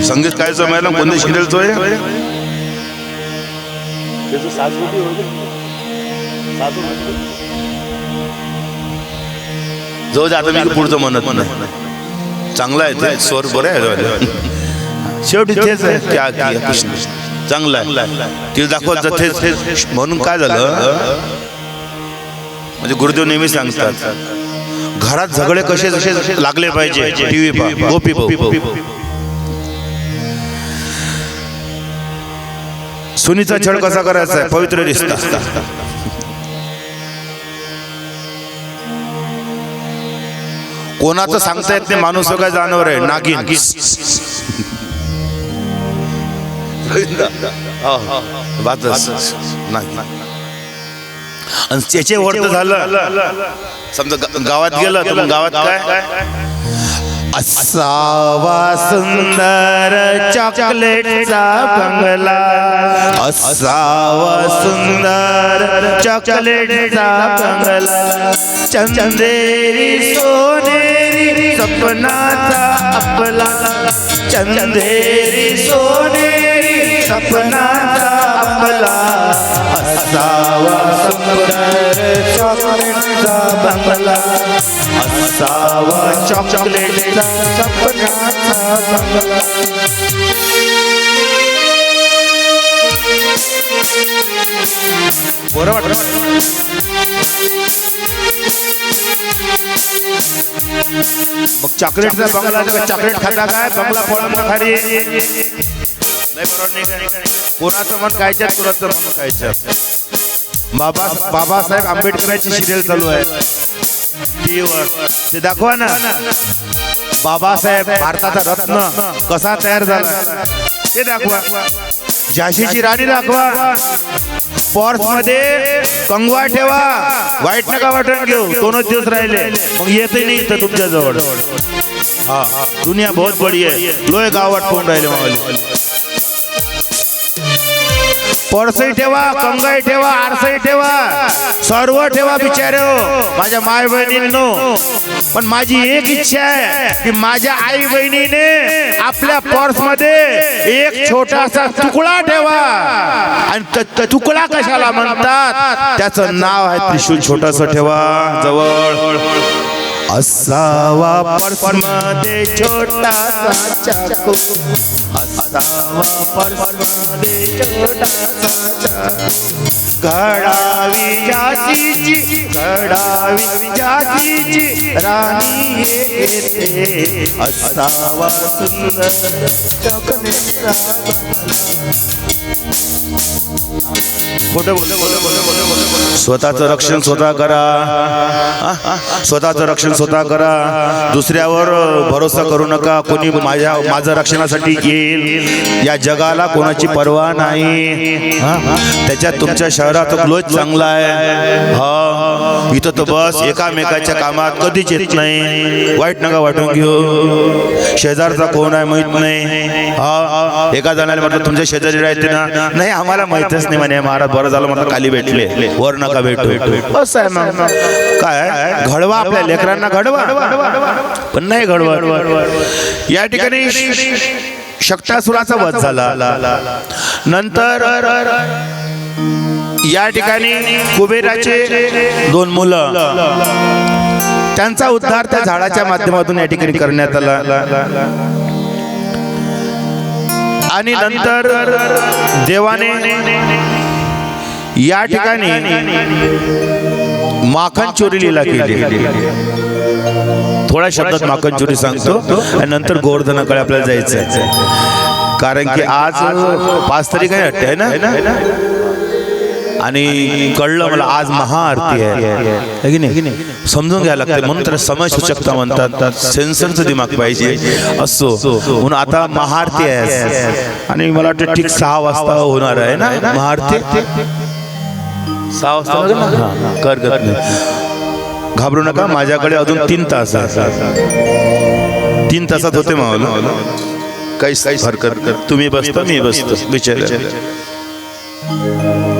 A: संगीत काय जमायला कोणत्या सिरियलचं आहे जाऊ दे आता मी पुढचं म्हणत नाही चांगला आहे ते स्वर बरं आहे शेवटी तेच आहे क्या कृष्ण चांगला आहे तिला दाखवत जाते म्हणून काय झालं म्हणजे गुरुदेव नेहमी सांगतात घरात झगडे कसे जसे लागले पाहिजे टीव्ही पहा गोपी भाऊ सुनीचा छळ कसा करायचा आहे पवित्र रिश्ता कोणाचं सांगता येत नाही माणूस काय जानवर आहे नागिन आणि त्याचे वडत झालं समजा गावात गेलं तर मग गावात काय असावा सुंदर चॉकलेटचा बंगला असावा सुंदर चॉकलेटचा बंगला चंदेरी सोनेरी सपनाचा आपला चंदेरी सोनेरी सपनाचा आपला असावा सुंदर चॉकलेटचा बंगला असावा चॉकलेटचा सपनाचा बंगला बरं वाटलं मग चॉकलेटचा बंगला चॉकलेट खाता काय बंगला फळांना खाली नाही बरोबर कोणाचं मन खायच्यात कोणाचं मन खायच्यात बाबासाहेब आंबेडकरांची सिरियल चालू आहे टीव्हीवर ते दाखवा ना बाबासाहेब भारताचा रत्न कसा तयार झाला ते दाखवा झाशीची राणी दाखवा पर्स मध्ये कंगवा ठेवा वाईट नका वाटण घेऊ 2 दिवस राहिले मग येते नाही इथं तुमच्या जवळ हा दुनिया बहुत बडी आहे लोय गाव वाटून राहिले मावली पर्सही ठेवा कंगाई ठेवा आरसाई ठेवा सर्व ठेवा बिचारे माझ्या माय बहिणींनो पण माझी एक इच्छा आहे की माझ्या आई बहिणीने आपल्या पर्स मध्ये एक छोटासा तुकडा ठेवा आणि तुकडा कशाला म्हणतात त्याचं नाव आहे त्रिशूल छोटासा ठेवा जवळ असावा पर्स मध्ये छोटासा चाकू असावा पर्स मध्ये छोटासा चाकू घडावी झाशीची घडावी
B: जातीची राणी येते असावा सुंदर चॉकलेटचा स्वतःचं रक्षण स्वतः करा. स्वतःचं रक्षण स्वतः करा. दुसऱ्यावर भरोसा करू नका. कोणी माझं रक्षणासाठी येईल. या जगाला कोणाची पर्वा नाही. त्याच्यात तुमच्या शहरात ग्लोच चांगला आहे. हा इथं तर बस एकामेकाच्या कामात कधीच येत नाही. वाईट नका वाटून घेऊ. शेजारचा कोण आहे माहित नाही. हा एका जणाला म्हटलं तुमच्या शेजारी राहते ना. नाही आम्हाला माहितच नाही म्हणे. महाराज बरं झालं म्हटलं खाली भेटले वर नका भेटू. असं आहे मग काय घडवा आपल्या लेकरांना घडवा पण नाही घडवा. या ठिकाणी शक्तासुराचा वध झाला. नंतर या ठिकाणी कुबेराचे 2 मुलं त्यांचा उद्धार त्या झाडाच्या माध्यमातून या ठिकाणी करण्यात आला. आणि नंतर देवाने या ठिकाणी माखन चोरी लीला केली. थोड्या शब्दात माखन चोरी सांगतो आणि नंतर गोवर्धनाकडे आपल्याला जायचं आहे. कारण की आज 5 तारीख आहे ना आणि कळलं मला आज महाआरती आहे की नाही. समजून घ्यायला लागते म्हणून तर समय सूचकता म्हणतात. सेन्सरचं दिमाग पाहिजे असो म्हणून आता महाआरती आहे आणि मला वाटतं ठीक 6 वाजता होणार आहे ना महाआरती. 6 वाजता करत नाही. घाबरू नका. माझ्याकडे अजून 3 तास आहे. 3 तासात होते मावलं. काहीच हरकत. तुम्ही बसता मी बसतो बिचारा.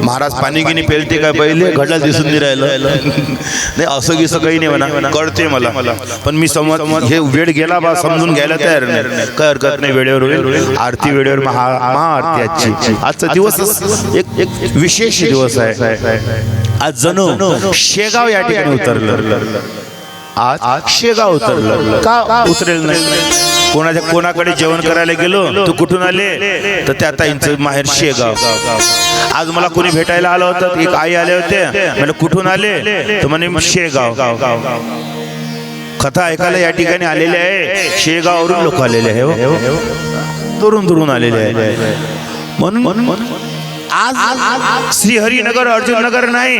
B: महाराज पाणी गिनी पेलते काय पहिले घडला दिसून नाही राहिलं. नाही असं गिसं काही नाही म्हणा. कळते मला पण मी हे वेळ गेला बा समजून घ्यायला तयार नाही. काय हरकत नाही. वेळेवर होईल आरती. वेळेवर महाआरती. आजचा दिवस एक विशेष दिवस आहे. आज जणू शेगाव या ठिकाणी उतरलं. आज शेगाव उतरलं. का उतरेल नाही. कोणाकडे जेवण करायला गेलो तू कुठून आले तर त्या ताईंचं माहेर शेगाव. आज मला कोणी भेटायला आलं होतं. एक आई आले होते. म्हणजे कुठून आले तर म्हणे शेगाव. कथा ऐकायला या ठिकाणी आलेले आहे. शेगाववरून लोक आलेले आहे. दुरून आलेले आहे. म्हणून आज श्रीहरिनगर अर्जुननगर नाही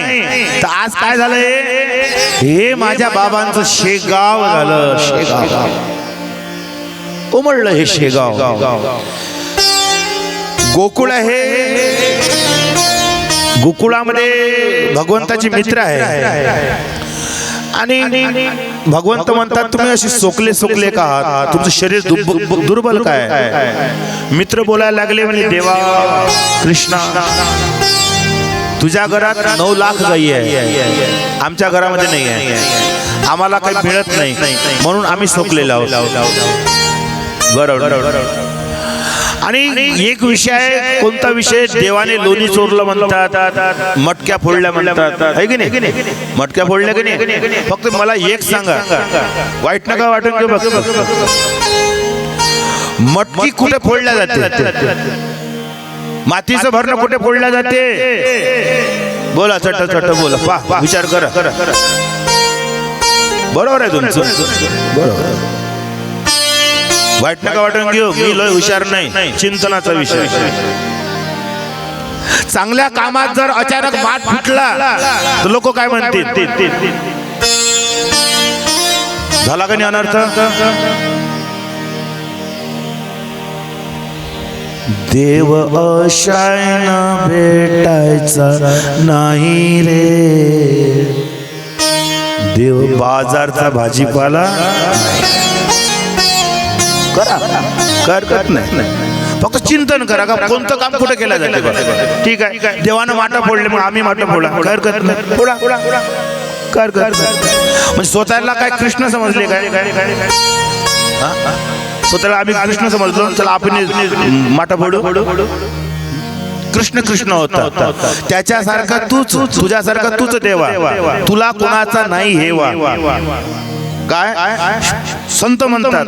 B: तर आज काय झालंय. हे माझ्या बाबांचं शेगाव झालं. शेगाव उमळलं. हे शेगाव गोकुळ आहे. गोकुळामध्ये भगवंताचे मित्र आहे आणि भगवंत म्हणतात तुम्ही अशी सोकले का आहात. तुमचं शरीर दुर्बल काय. मित्र बोलायला लागले म्हणजे देवा कृष्णा तुझ्या घरात 9 लाख गायी आहे. आमच्या घरामध्ये नाही आहे. आम्हाला काही मिळत नाही म्हणून आम्ही सोकलेलो आहोत. बरोबर. आणि एक विषय आहे. कोणता विषय. देवाने लोणी चोरलं म्हणतात. मटक्या फोडल्या म्हणतात. आहे की नाही. मटक्या फोडल्या की नाही. फक्त मला एक सांगा. वाईट नका वाटून घेऊ. मटकी कुठे फोडल्या जाते. मातीचं भरणं कुठे फोडल्या जाते. बोला चट बोला. पहा विचार करा. बरोबर आहे तुमचं. बरोबर. वाईट नका वाटून घेऊ. मी लय हुशार नाही. चिंतनाचा विषय. चांगल्या कामात जर अचानक मात फुटला तर लोक काय म्हणतील. झाला का नाही अनर्थ. देव अशायन भेटायचा नाही रे. देव बाजारचा भाजीपाला करा. हरकत नाही. फक्त चिंतन करा का कोणतं काम कुठे केलं जाते. ठीक आहे. देवानं माटा फोडले मग आम्ही माटा फोडला. हरकत नाही. फोडा. म्हणजे स्वतःला काय कृष्ण समजले काय. स्वतःला आम्ही कृष्ण समजलो चला आपण माटा फोडू. कृष्ण होता. त्याच्यासारखा तूच. तुझ्यासारखा तूच देवा. तुला कोणाचा नाही हेवा. काय संत म्हणतात,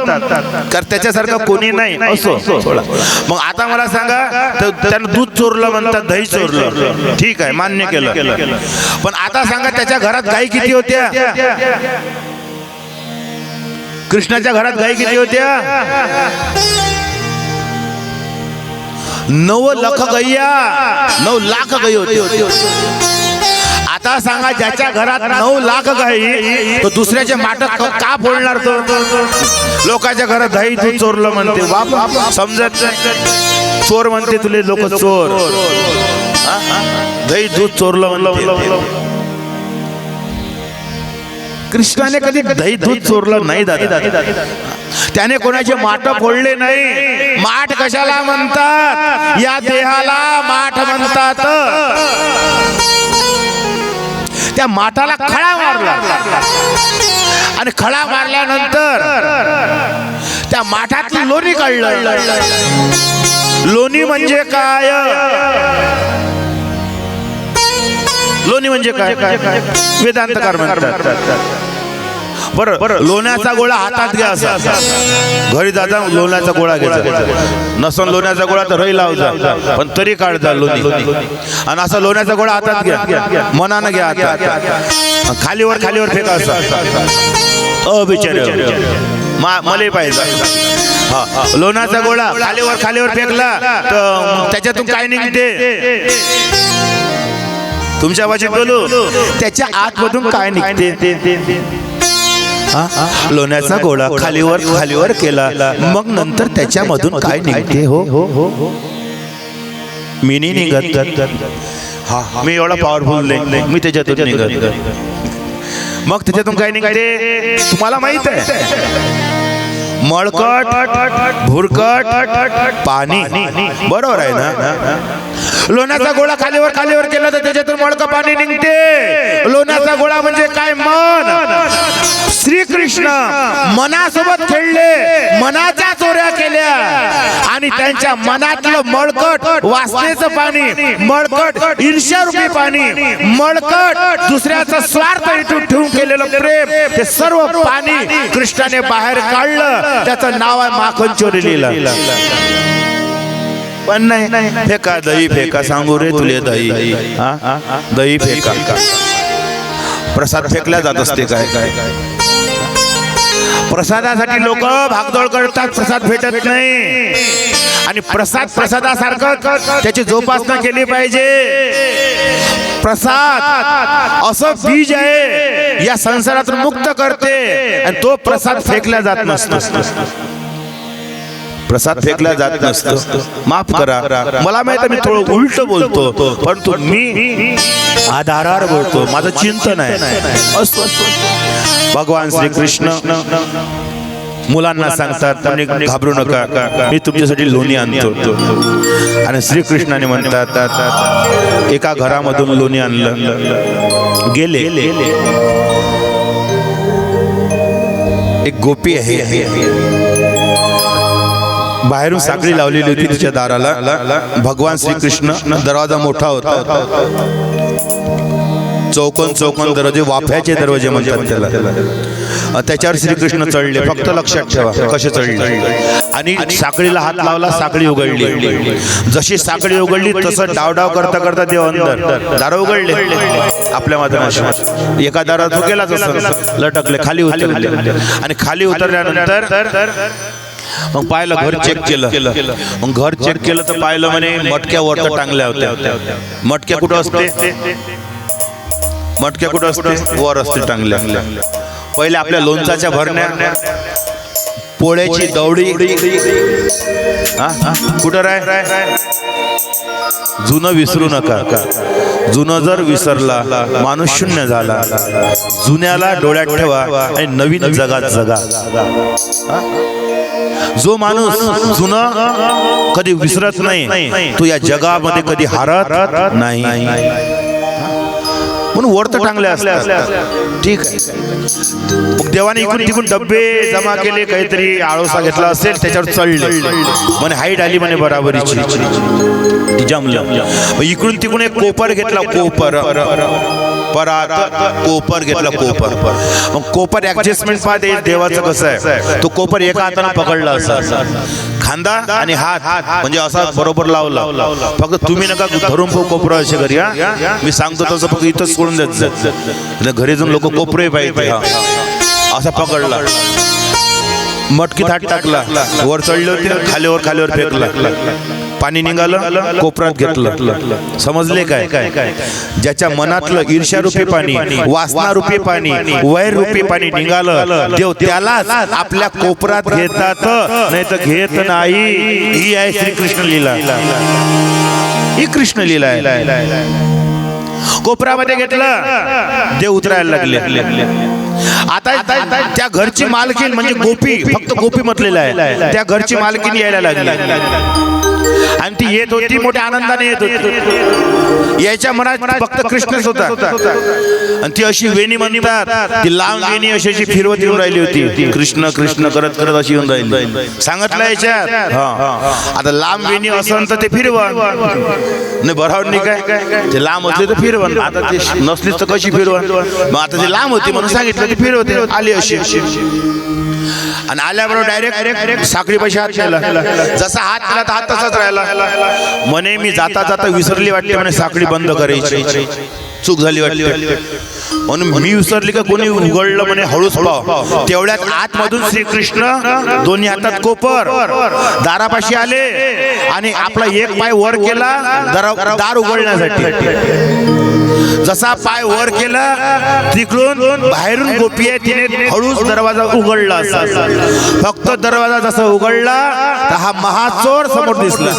B: कारण त्याच्यासारखं कोणी नाही असो सोडा. मग आता मला सांगा, त्यानं दूध चोरलं म्हणतात, दही चोरलं, ठीक आहे, मान्य केलं. पण आता सांगा, त्याच्या घरात गायी किती होत्या? कृष्णाच्या घरात गायी किती होत्या? 9 लाख गैया, 9 लाख गायी होत्या. आता सांगा, ज्याच्या घरात 9 लाख गायी, तो दुसऱ्याचे माठ का फोडणार? तो लोकांच्या घरात दही दूध चोरलं म्हणते, बाप समजत नाही. चोर म्हणते तुले लोक, चोर. दही दूध चोरलं म्हणलं. कृष्णाने कधी दही दूध चोरलं नाही दादा. त्याने कोणाचे माठ फोडले नाही. माठ कशाला म्हणतात? या देहाला माठ म्हणतात. त्या माठाला खळा मारला, आणि खळा मारल्यानंतर त्या माठातली लोणी काढलं. लोणी म्हणजे काय? लोणी म्हणजे काय? वेदांतकार म्हणतात. बरं, लोण्याचा गोळा हातात घ्या. असा घरी जाता लोण्याचा गोळा घ्यायचा. नसन लोण्याचा गोळा तर रही लावजा, पण तरी काढजा लोणी. आणि असा लोण्याचा गोळा हातात घ्या, मनानं घ्या हातात. खालीवर फेका. असा बिचारे मले पाहिजे. लोण्याचा गोळा खालीवर फेकला तर त्याच्यातून काय निघते? तुमच्या भाषेत बोलू, त्याच्या आतमधून काय निघते? लोण्याचा गोळा खालीवर केला, मग नंतर त्याच्यामधून काय निघते? हो, मी नाही निघत. मी एवढा पॉवरफुल नाही, मी त्याच्यातून निघत. मग त्याच्यातून काय निघते तुम्हाला माहित आहे? मळकट, भुरकट, पाणी. बरोबर आहे ना? लोण्याचा गोळा खालीवर केला तर त्याच्यातून मळकं पाणी निघते. लोण्याचा गोळा म्हणजे काय? मन. श्रीकृष्ण मनासोबत खेळले, मनाच्या चोऱ्या केल्या, आणि त्यांच्या मनातलं मळकट, वासनेचं पाणी, मळकट ईर्ष्यारूपी पाणी, मळकट दुसऱ्याचा स्वार्थ इथून ठेवून केलेलं प्रेम, ते सर्व पाणी कृष्णाने बाहेर काढलं. त्याचं नाव आहे माखन चोरी लिहिलं. पण नाही, फेका दही फेका. सांगू रे तुले दही, दही फेका. प्रसाद फेकल्या जात असते. काय प्रसादासाठी लोक भागदौड करतात, प्रसाद भेटत नाही. आणि प्रसादासारखं त्याची जोपासना केली पाहिजे. प्रसाद असं बीज आहे, या संसारातून मुक्त करते, आणि तो प्रसाद फेकला जात नसतो. प्रसाद फेकला जात नसतो. माफ करा, मला माहित आहे मी थोडं उलट बोलतो, परंतु मी आधारावर बोलतो. माझं चिंतन आहे. भगवान श्रीकृष्ण मुलांना सांगतात, तुम्ही घाबरू नका, मी तुमच्यासाठी लोणी आणतो. आणि श्रीकृष्णाने म्हणतात, एका घरामधून लोणी आणलं. गेले. एक गोपी आहे, बाहेरून साखळी लावलेली होती तिच्या दाराला. भगवान श्रीकृष्ण, दरवाजा मोठा होता, चौकोन दरवाजे, वाफ्याचे दरवाजे म्हणतात त्याला. त्याच्यावर श्रीकृष्ण चढले. फक्त लक्षात ठेवा कसे चढले. आणि साखळीला हात लावला, साखळी उघडली. जशी साखळी उघडली तसं डाव करता ते अंदर दार उघडले. आपल्या मात्र एका दारात गेलाच असं लटकले, खाली उतरले. आणि खाली उतरल्यानंतर मग पाहिलं, घर चेक केलं. मग घर चेक केलं तर पाहिलं म्हणे मटक्या वर टांगल्या होत्या. मटक्या कुठं असते? वर असते टांगल्या. पहिले आपल्या लोणचाच्या भरण्या, पोळ्याची दवडी कुठं राय? जुनं विसरू नका. जुनं जर विसरला माणूस शून्य झाला. जुन्याला डोळ्यात ठेवा आणि नवीन जगात जगा. जो माणूस जुनं कधी विसरत नाही, तो या जगामध्ये कधी हारत नाही. म्हणून वर तर टांगले असतात,
A: ठीक आहे. मग देवाने इकडून तिकडून डब्बे जमा केले, काहीतरी आळोसा घेतला असेल, त्याच्यावर चढले म्हणे हाईट आली म्हणे बराबरीची, ती जमलं. मग इकडून तिकडून एक कोपर घेतला, कोपर कोपर घेतला, कोपर. मग कोपर ऍडजस्टमेंट पाहते देवाचं कसं आहे, तो कोपर एका हाताने पकडला असा, खांदा आणि हात म्हणजे असा बरोबर लावला. फक्त तुम्ही नका धरून कोपर असे घरी, हा मी सांगतो तसं फक्त इथंच सोडून द्यायचं. घरी जाऊन लोक कोपरे पाहिजे, असा पकडला, मटकीत हात टाकला, वर चढले होते, खालीवर फेकला, पाणी निघालं, कोपरात घेतलं. समजले काय? ज्याच्या मनातलं ईर्ष्यारूपी पाणी, वासनारूपी पाणी, वैररूपी पाणी निघालं, देव त्यालाच आपल्या कोपरात घेतात, नाही तर घेत नाही. ही आहे श्रीकृष्ण लीला, ही कृष्ण लीला आहे. कोपरामध्ये घेतलं, देव उतरायला लागले. आता त्या घरची मालकीन म्हणजे गोपी, फक्त गोपी म्हटलेलं आहे, त्या घरची मालकीन यायला लागली आणि ती येत होती, मोठ्या आनंदाने येत होती. याच्या मनात फक्त कृष्णच होता. आणि ती अशी वेणी म्हणतात, ती लांब वेणी अशी फिरवत येऊन राहिली होती, कृष्ण कृष्ण करत करत अशी येऊन राहिली. सांगितलं याच्यात, आता लांब वेणी असं तर ते फिरवा नाही, बरोबर नाही काय, ते लांब असले तर फिरवा, आता ते नसलीच तर कशी फिरवा. मग आता ते लांब होती म्हणून सांगितलं, ते फिरवते, आली अशी. आणि आल्याबरोबर डायरेक्ट साखळी पैसे हात केला, जसा हात केला तर हात तसाच राहिला. म्हणे मी जाता जाता विसरली वाटते म्हणे साखळी बंद करायची, चूक झाली वाटते म्हणून मी विसरली का कोणी उघडलं म्हणे, हळूच पाव. तेवढ्यात आतमधून श्रीकृष्ण दोन्ही हातात कोपर दारापाशी आले आणि आपला एक पाय वर केला दार उघडण्यासाठी. जसा पाय वर केला, तिकडून बाहेरून गोपी आहे, तिने हळूच दरवाजा उघडला. फक्त दरवाजा जसा उघडला तर हा महाचोर समोर दिसला.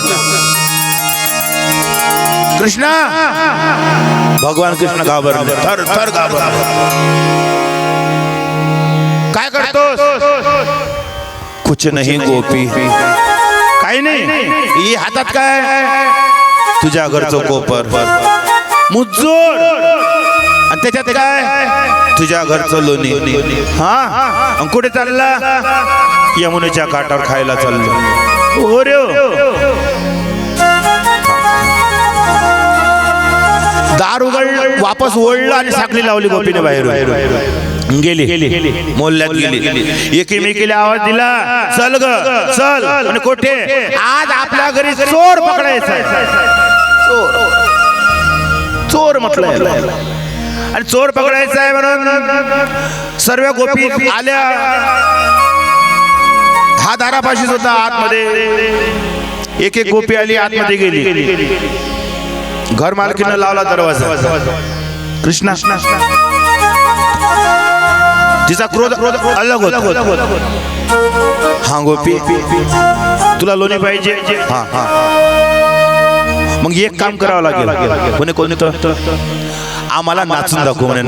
A: कृष्णा, भगवान कृष्ण घाबरले, थर थर घाबरले. काय करतोस? कुछ नहीं गोपी, काही नाही. ही हातात काय? तुझ्या घरचं कोपर, मुज्जोर, आणि त्याच्यात काय? तुझ्या घरचं लोणी. हा, कुठे चालला? यमुनेच्या काठावर खायला चाललो. हो रे, दार उघडलं, वापस ओढलं आणि साखळी लावली गोपीने, बाहेर गेली, मोहल्ल्यात गेली, एकीमेकीला आवाज दिला, चल ग चल. आणि कोठे? आज आपल्या घरी चोर पकडायचा. चोर म्हटलं, आणि चोर पकडायचा आहे म्हणून सर्व गोपी आल्या. हा दारापाशीच होता आतमध्ये. एक एक गोपी आली, आतमध्ये गेली. घर मालकीनं लावला दरवाजा. कृष्णा, तिचा क्रोध अलग होता. हा गोपी, तुला लोणी पाहिजे? हा हा. मग एक काम करावं लागेल. कोणी कोणतं? आम्हाला नाचून दाखव म्हणे,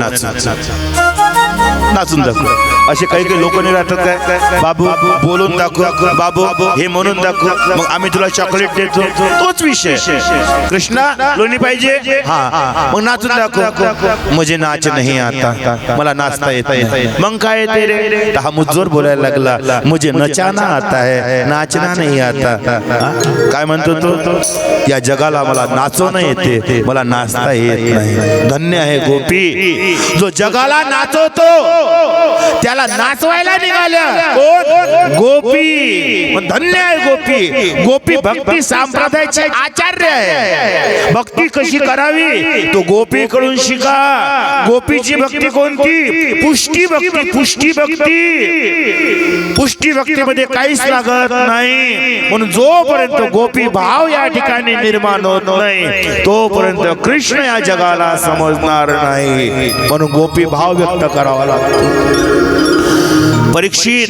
A: नाचून दाखव. असे काही काही लोक नाही राहतात काय, बाबू बोलून दाखव, बाबू हे म्हणून दाखव, मग आम्ही तुला चॉकलेट देतो. तोच विषय. कृष्णा, लोणी पाहिजे? हा, मग नाचून दाखव. मुझे नाच नाही आता, मला नाचता येत नाही. मग काय येते रे? हा मुज्जोर बोलायला लागला, मुझे नचाना आता है, नाचना नाही आता. काय म्हणतो तो? या जगाला मला नाचवणं येते, मला नाचता येत नाही. धन्य आहे गोपी, जो जगाला नाचवतो त्याला नाचवायला निघाल्या. गोपी, धन्य आहे गोपी. गोपी भक्ती संप्रदायाचे आचार्य आहे. भक्ती कशी करावी तो गोपीकडून शिका. गोपीची भक्ती कोणती? पुष्टी भक्ती. पुष्टी भक्ती, पुष्टी भक्तीमध्ये काहीच लागत नाही. म्हणून जोपर्यंत गोपी भाव या ठिकाणी निर्माण होत नाही तोपर्यंत कृष्ण या जगाला समजणार नाही. म्हणून गोपी भाव व्यक्त करावा लागतो. परीक्षित,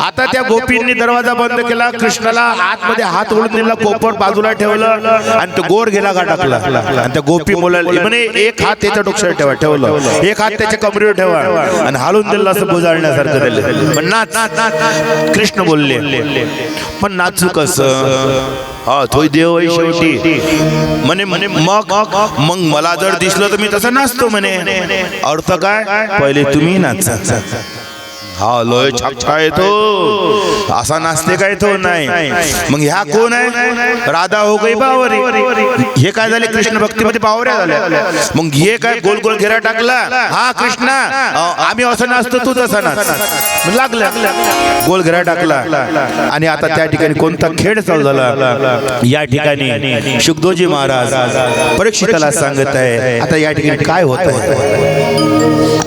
A: आता त्या गोपींनी दरवाजा बंद केला. कृष्णाला आतमध्ये हात ओढून दिला, कोपर बाजूला ठेवलं आणि तो गोर गेला का टाकला. आणि त्या गोपी बोलायला म्हणे, एक हात त्याच्या डोक्यावर ठेवलं, एक हात त्याच्या कमरेवर ठेवा आणि हालून दिलं असं बुजाळण्यासारखं दिलं. पण नाच. कृष्ण बोलले, पण नाचू कसं? हा तोही देव आहे शेवटी. म्हणे म्हणे मग मग मला जर दिसलं तर मी तसं नाचतो म्हणे. अर्थ काय, पहिले तुम्ही नाचा. हा लोय छापछा येतो असा नाचते काय तो नाही. मग ह्या कोण आहे, राधा हो गई बावरी. हे काय झाले, कृष्ण भक्तीमध्ये बावऱ्या झाल्या. मग हे काय गोल गोल घेरा टाकला, हा कृष्णा आम्ही असं नाचतो तू तसा नाच. लागलं गोल घेरा टाकला. आणि आता त्या ठिकाणी कोणता खेळ चालू झाला, या ठिकाणी शुकदेवजी महाराज परीक्षिताला सांगत आहे आता या ठिकाणी काय होत आहे.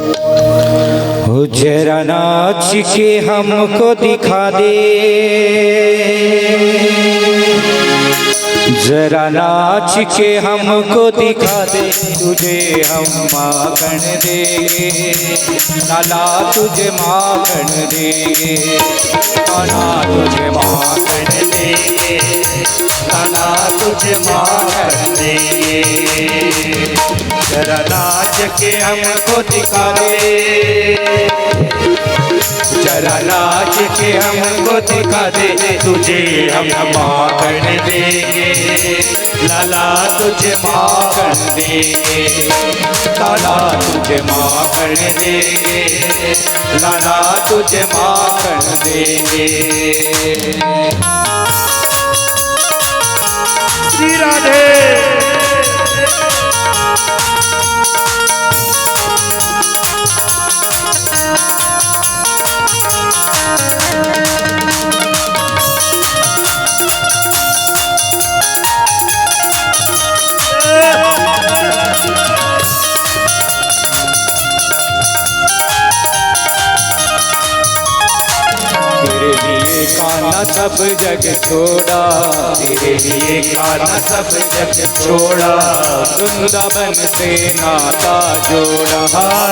C: हो जरा नाच के हमको दिखा दे, जरा नाच के हमको दिखा दे, तुझे हम माखन देंगे, लाला तुझे माखन देंगे, लाला तुझे माखन देंगे, लाला तुझे माखन देंगे। जरा नाच के हमको दिखा दे, जरा नाच के हमको दिखा दे, तुझे हम माखन देंगे, लाला तुझे माखन देंगे, लाला तुझे माखन देंगे, लाला तुझे माखन देंगे।
B: श्री राधे
C: कान्हा सब जग छोड़ा, तेरे लिए कान्हा सब जग छोड़ा, वृंदावन से नाता जोड़ा,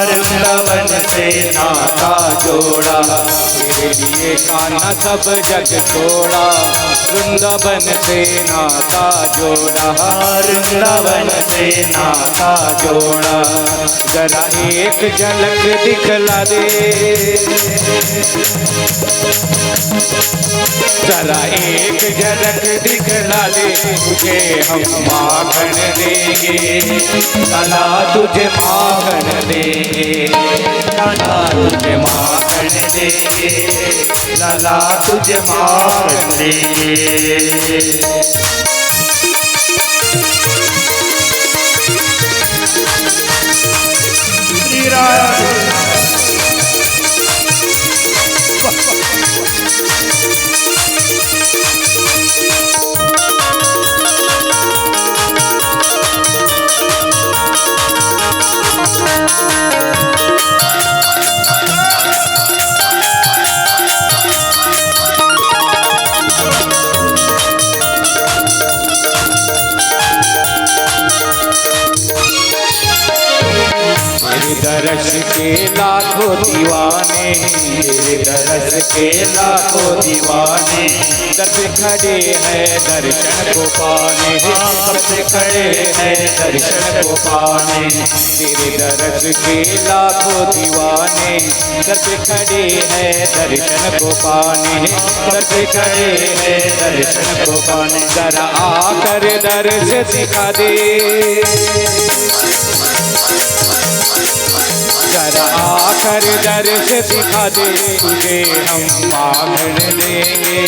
C: वृंदावन से नाता जोड़ा, तेरे लिए कान्हा सब जग छोड़ा, वृंदावन से नाता जोड़ा, वृंदावन से नाता जोड़ा। जरा एक झलक दिखला दे, जरा एक झलक दिखला दे, तुझे हम माखन देंगे, लाला तुझे माखन देंगे, लाला तुझे माखन देंगे, लाला तुझे माखन देंगे। दरस के लाखों दीवाने, तेरे दरस के लाखों दीवाने, सबसे खड़े हैं दर्शन को पाने, सबसे खड़े हैं दर्शन को पाने। तेरे दरस के लाखों दीवाने, सबसे खड़े हैं दर्शन को पाने, सबसे खड़े हैं दर्शन को पाने। जरा आकर दर्श दिखा दे, जरा आकर दर्श दिखा दे, तुझे हम माखन देंगे,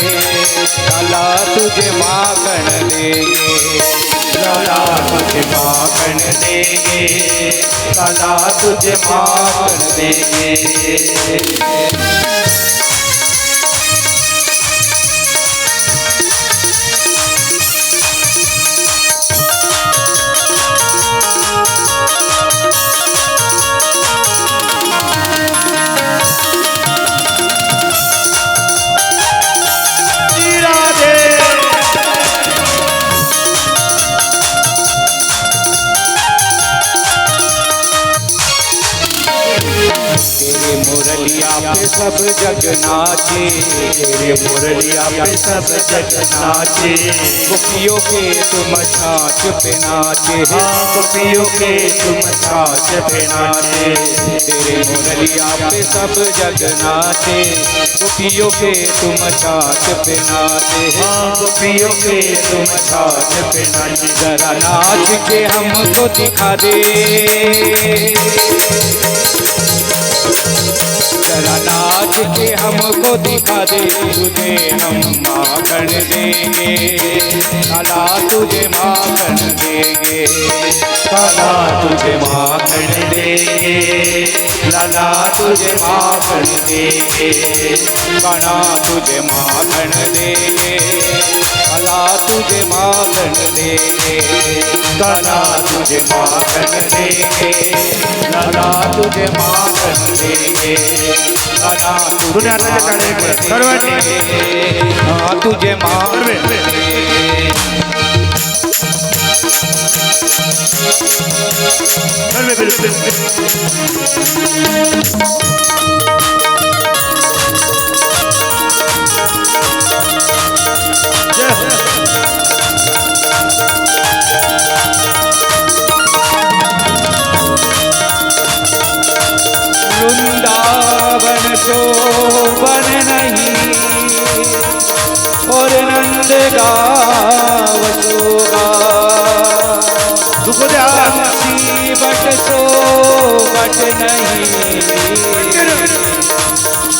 C: लाला तुझे माखन देंगे, लाला तुझे माखन देंगे, लाला तुझे माखन देंगे। पे सब जग नाचे, तेरे मुरलिया पे सब जग नाचे। गोपियों के तुम छाछ पे नाचे, गोपियों के तुम छाछ पे नाचे। तेरे मुरलिया पे सब जग नाचे, गोपियों के तुम छाछ पे नाचे, गोपियों के तुम छाछ पे नाचे। जरा नाच के हमको दिखा दे, जरा नाच के हमको दिखा दे, तुझे हम माखन देंगे, लाला तुझे माखन देंगे, लाला तुझे माखन देंगे, लाला तुझे माखन देंगे, काना तुझे माखन देंगे, लाला तुझे माखन देंगे, काना तुझे माखन देंगे, लाला तुझे माखन देंगे, लाला तुझे माखन देंगे, हाँ तुझे माखन देंगे। वृंदावन शोभन नहीं और नंद गाँव शोभा, बट शोभट नहीं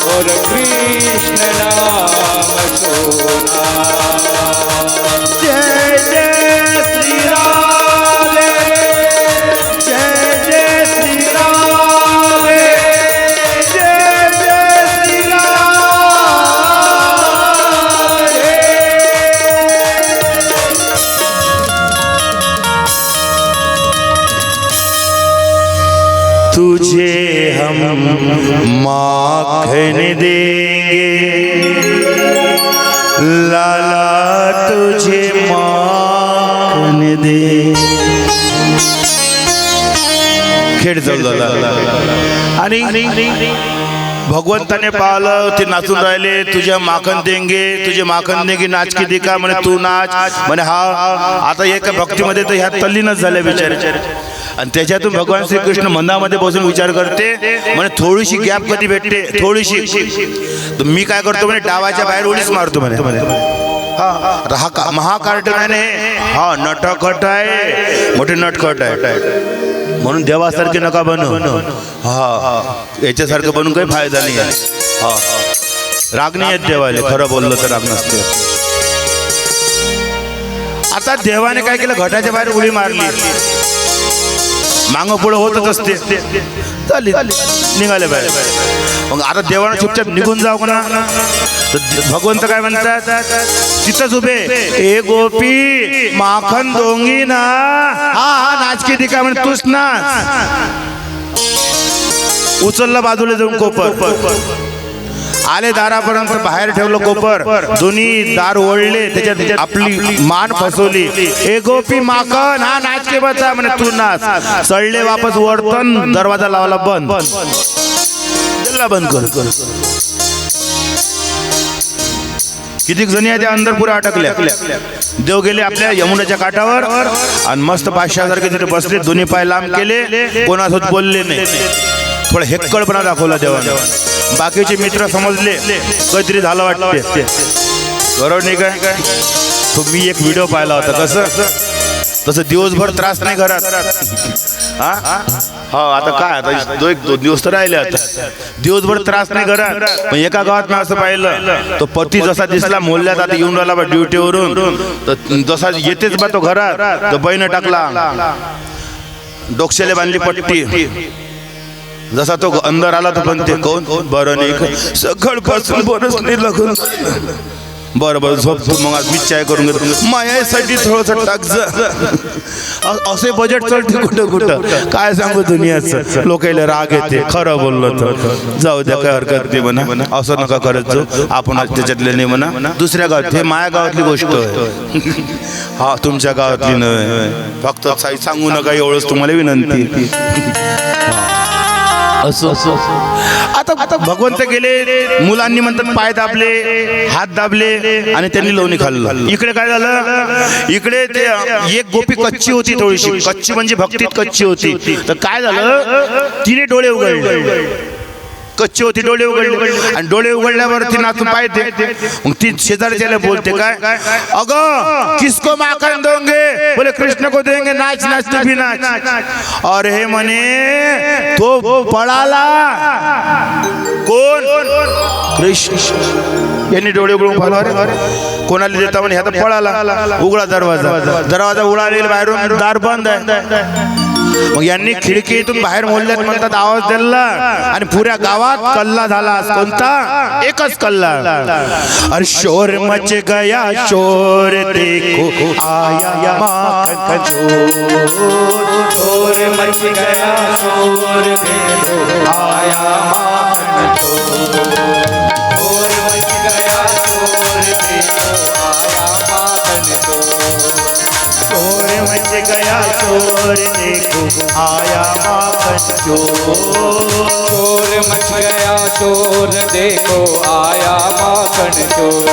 C: और कृष्ण नाम सोना। जय जय श्री राम, जय जय श्री राम, जय जय श्री राम।
A: तुझे हम माखन देंगे, लाला तुझे माखन दे। खेळ चालू झाला आणि भगवंताने पाहिलं ते नाचून राहिले, तुझ्या माखन देंगे, तुझे माखन देंगे, नाच की दिका म्हणे, तू नाच म्हणे। हा आता एका भक्तीमध्ये तर ह्या तल्लीनच झाल्या बिचारे, आणि त्याच्यातून भगवान श्रीकृष्ण मनामध्ये बसून विचार करते म्हणे, थोडीशी गॅप कधी भेटते, थोडीशी। तर मी काय करतो म्हणे, डावाच्या बाहेर उडीच मारतो म्हणे। हा महाकार्टून आहे ना, हा नटखट आहे, मोठे नटखट आहे, म्हणून देवासारखे नका बनू। हा याच्यासारखं बनून काही फायदा नाही आहे। हा राग नाही येत देवाले, खरं बोललं तर राग नसते। आता देवाने काय केलं, घटाच्या बाहेर उडी मारली, मागं पुढे होतच असते, चालली निघाले बाहेर। मग आता देवानं चुपचाप निघून जाऊ ना, तर भगवंत काय म्हणतात, तिथंच उभे, ए गोपी माखन दोंगी ना, हा नाच की दिका म्हणे, तूच नाच। उचललं बाजूला जाऊन कोपर, आले दारापर्यंत, बाहेर ठेवलं कोपर, दोन्ही दार ओढले, त्याच्यात आपली मान फसवली। ए गोपी माखन, हा नाच के बचा म्हणे, तू नाच। चढले वापस वर्तन, दरवाजा लावला बंद, दिला बंद कर। किती जणी आहे त्या अंदर पुऱ्या अटकल्या। देव गेले आपल्या यमुनेच्या काठावर आणि मस्त पाचशासारखे तिथे बसले, दोन्ही पाय लांब केले, कोणासोबत बोलले नाही, थोडा हेक्कळपणा दाखवला देवाने। बाकीचे मित्र समजले काहीतरी झालं वाटते, बरोबर नाही काय? तो मी एक व्हिडिओ पाहिला होता, कसं तसं दिवसभर त्रास नाही घरात। हा आता काय, आता एक दोन दिवस तर राहिले, आता दिवसभर त्रास नाही घरात। पण एका गावात मी असं पाहिलं, तो पती जसा दिसला मोहल्ल्यात, आता येऊन राहिला बा ड्युटीवरून, तर जसा येतेच बा तो घरात, तर बहिण टाकला, डोक्याला बांधली पट्टी, जसा तो अंदर आला तर पण ते कोण, बरं नाही सकाळपासून बरंच नाही लागून, बरं झोपतो, मग आज मी चाय करून घेतो, मायासाठी थोडंसं टाक जा, असे बजेट चढते कुठं कुठं, काय सांगू दुनियाचं, लोकांना राग येते, खरं बोललो तर जाऊ द्या, काय हरकत नाही म्हणा, असं नका करत जाऊ, आपण त्याच्यातले नाही म्हणा, दुसऱ्या गावात, हे माया गावातली गोष्ट आहे, हा तुमच्या गावातली नाही, फक्त सांगू नका एवढंच तुम्हाला विनंती। असं आता भगवंत गेले, मुलांनी म्हणतात पाय दाबले, हात दाबले आणि त्यांनी लोणी खाल्लं. इकडे काय झालं, इकडे ते एक गोपी कच्ची होती, थोडीशी कच्ची म्हणजे भक्तीत कच्ची होती. तर काय झालं, तिने डोळे उघडले, कच्ची होती, डोळे उघडले आणि डोळे उघडल्यावर ती नाचून पाहते. मग ती शेजारच्याला बोलते, काय अगं किसको माखन दोगे, बोले कृष्ण को देंगे, नाच नाच तू भी नाच. और हे म्हणे तो पळाला, कोण, कृष्ण. यांनी डोळे उघडून पाहिलं, अरे कोणाला देता म्हणे, आता पळाला. उघडा दरवाजा उघडा, बाहेरून दार बंद आहे. मग यांनी खिडकीतून बाहेर मोडल्यात म्हणतात, आवाज दिला आणि पुऱ्या गावात कल्ला झाला. कोणता, एकच कल्ला. अरे शोर मच गया, शोर देखो आया माखन चोर.
C: शोर मच गया, शोर देखो आया माखन चोर. शोर मच गया, शोर देखो आया माखन चोर.
B: शोर मच गया, शोर देखो आया माखन चोर.
C: शोर मच गया, शोर देखो आया माखन चोर.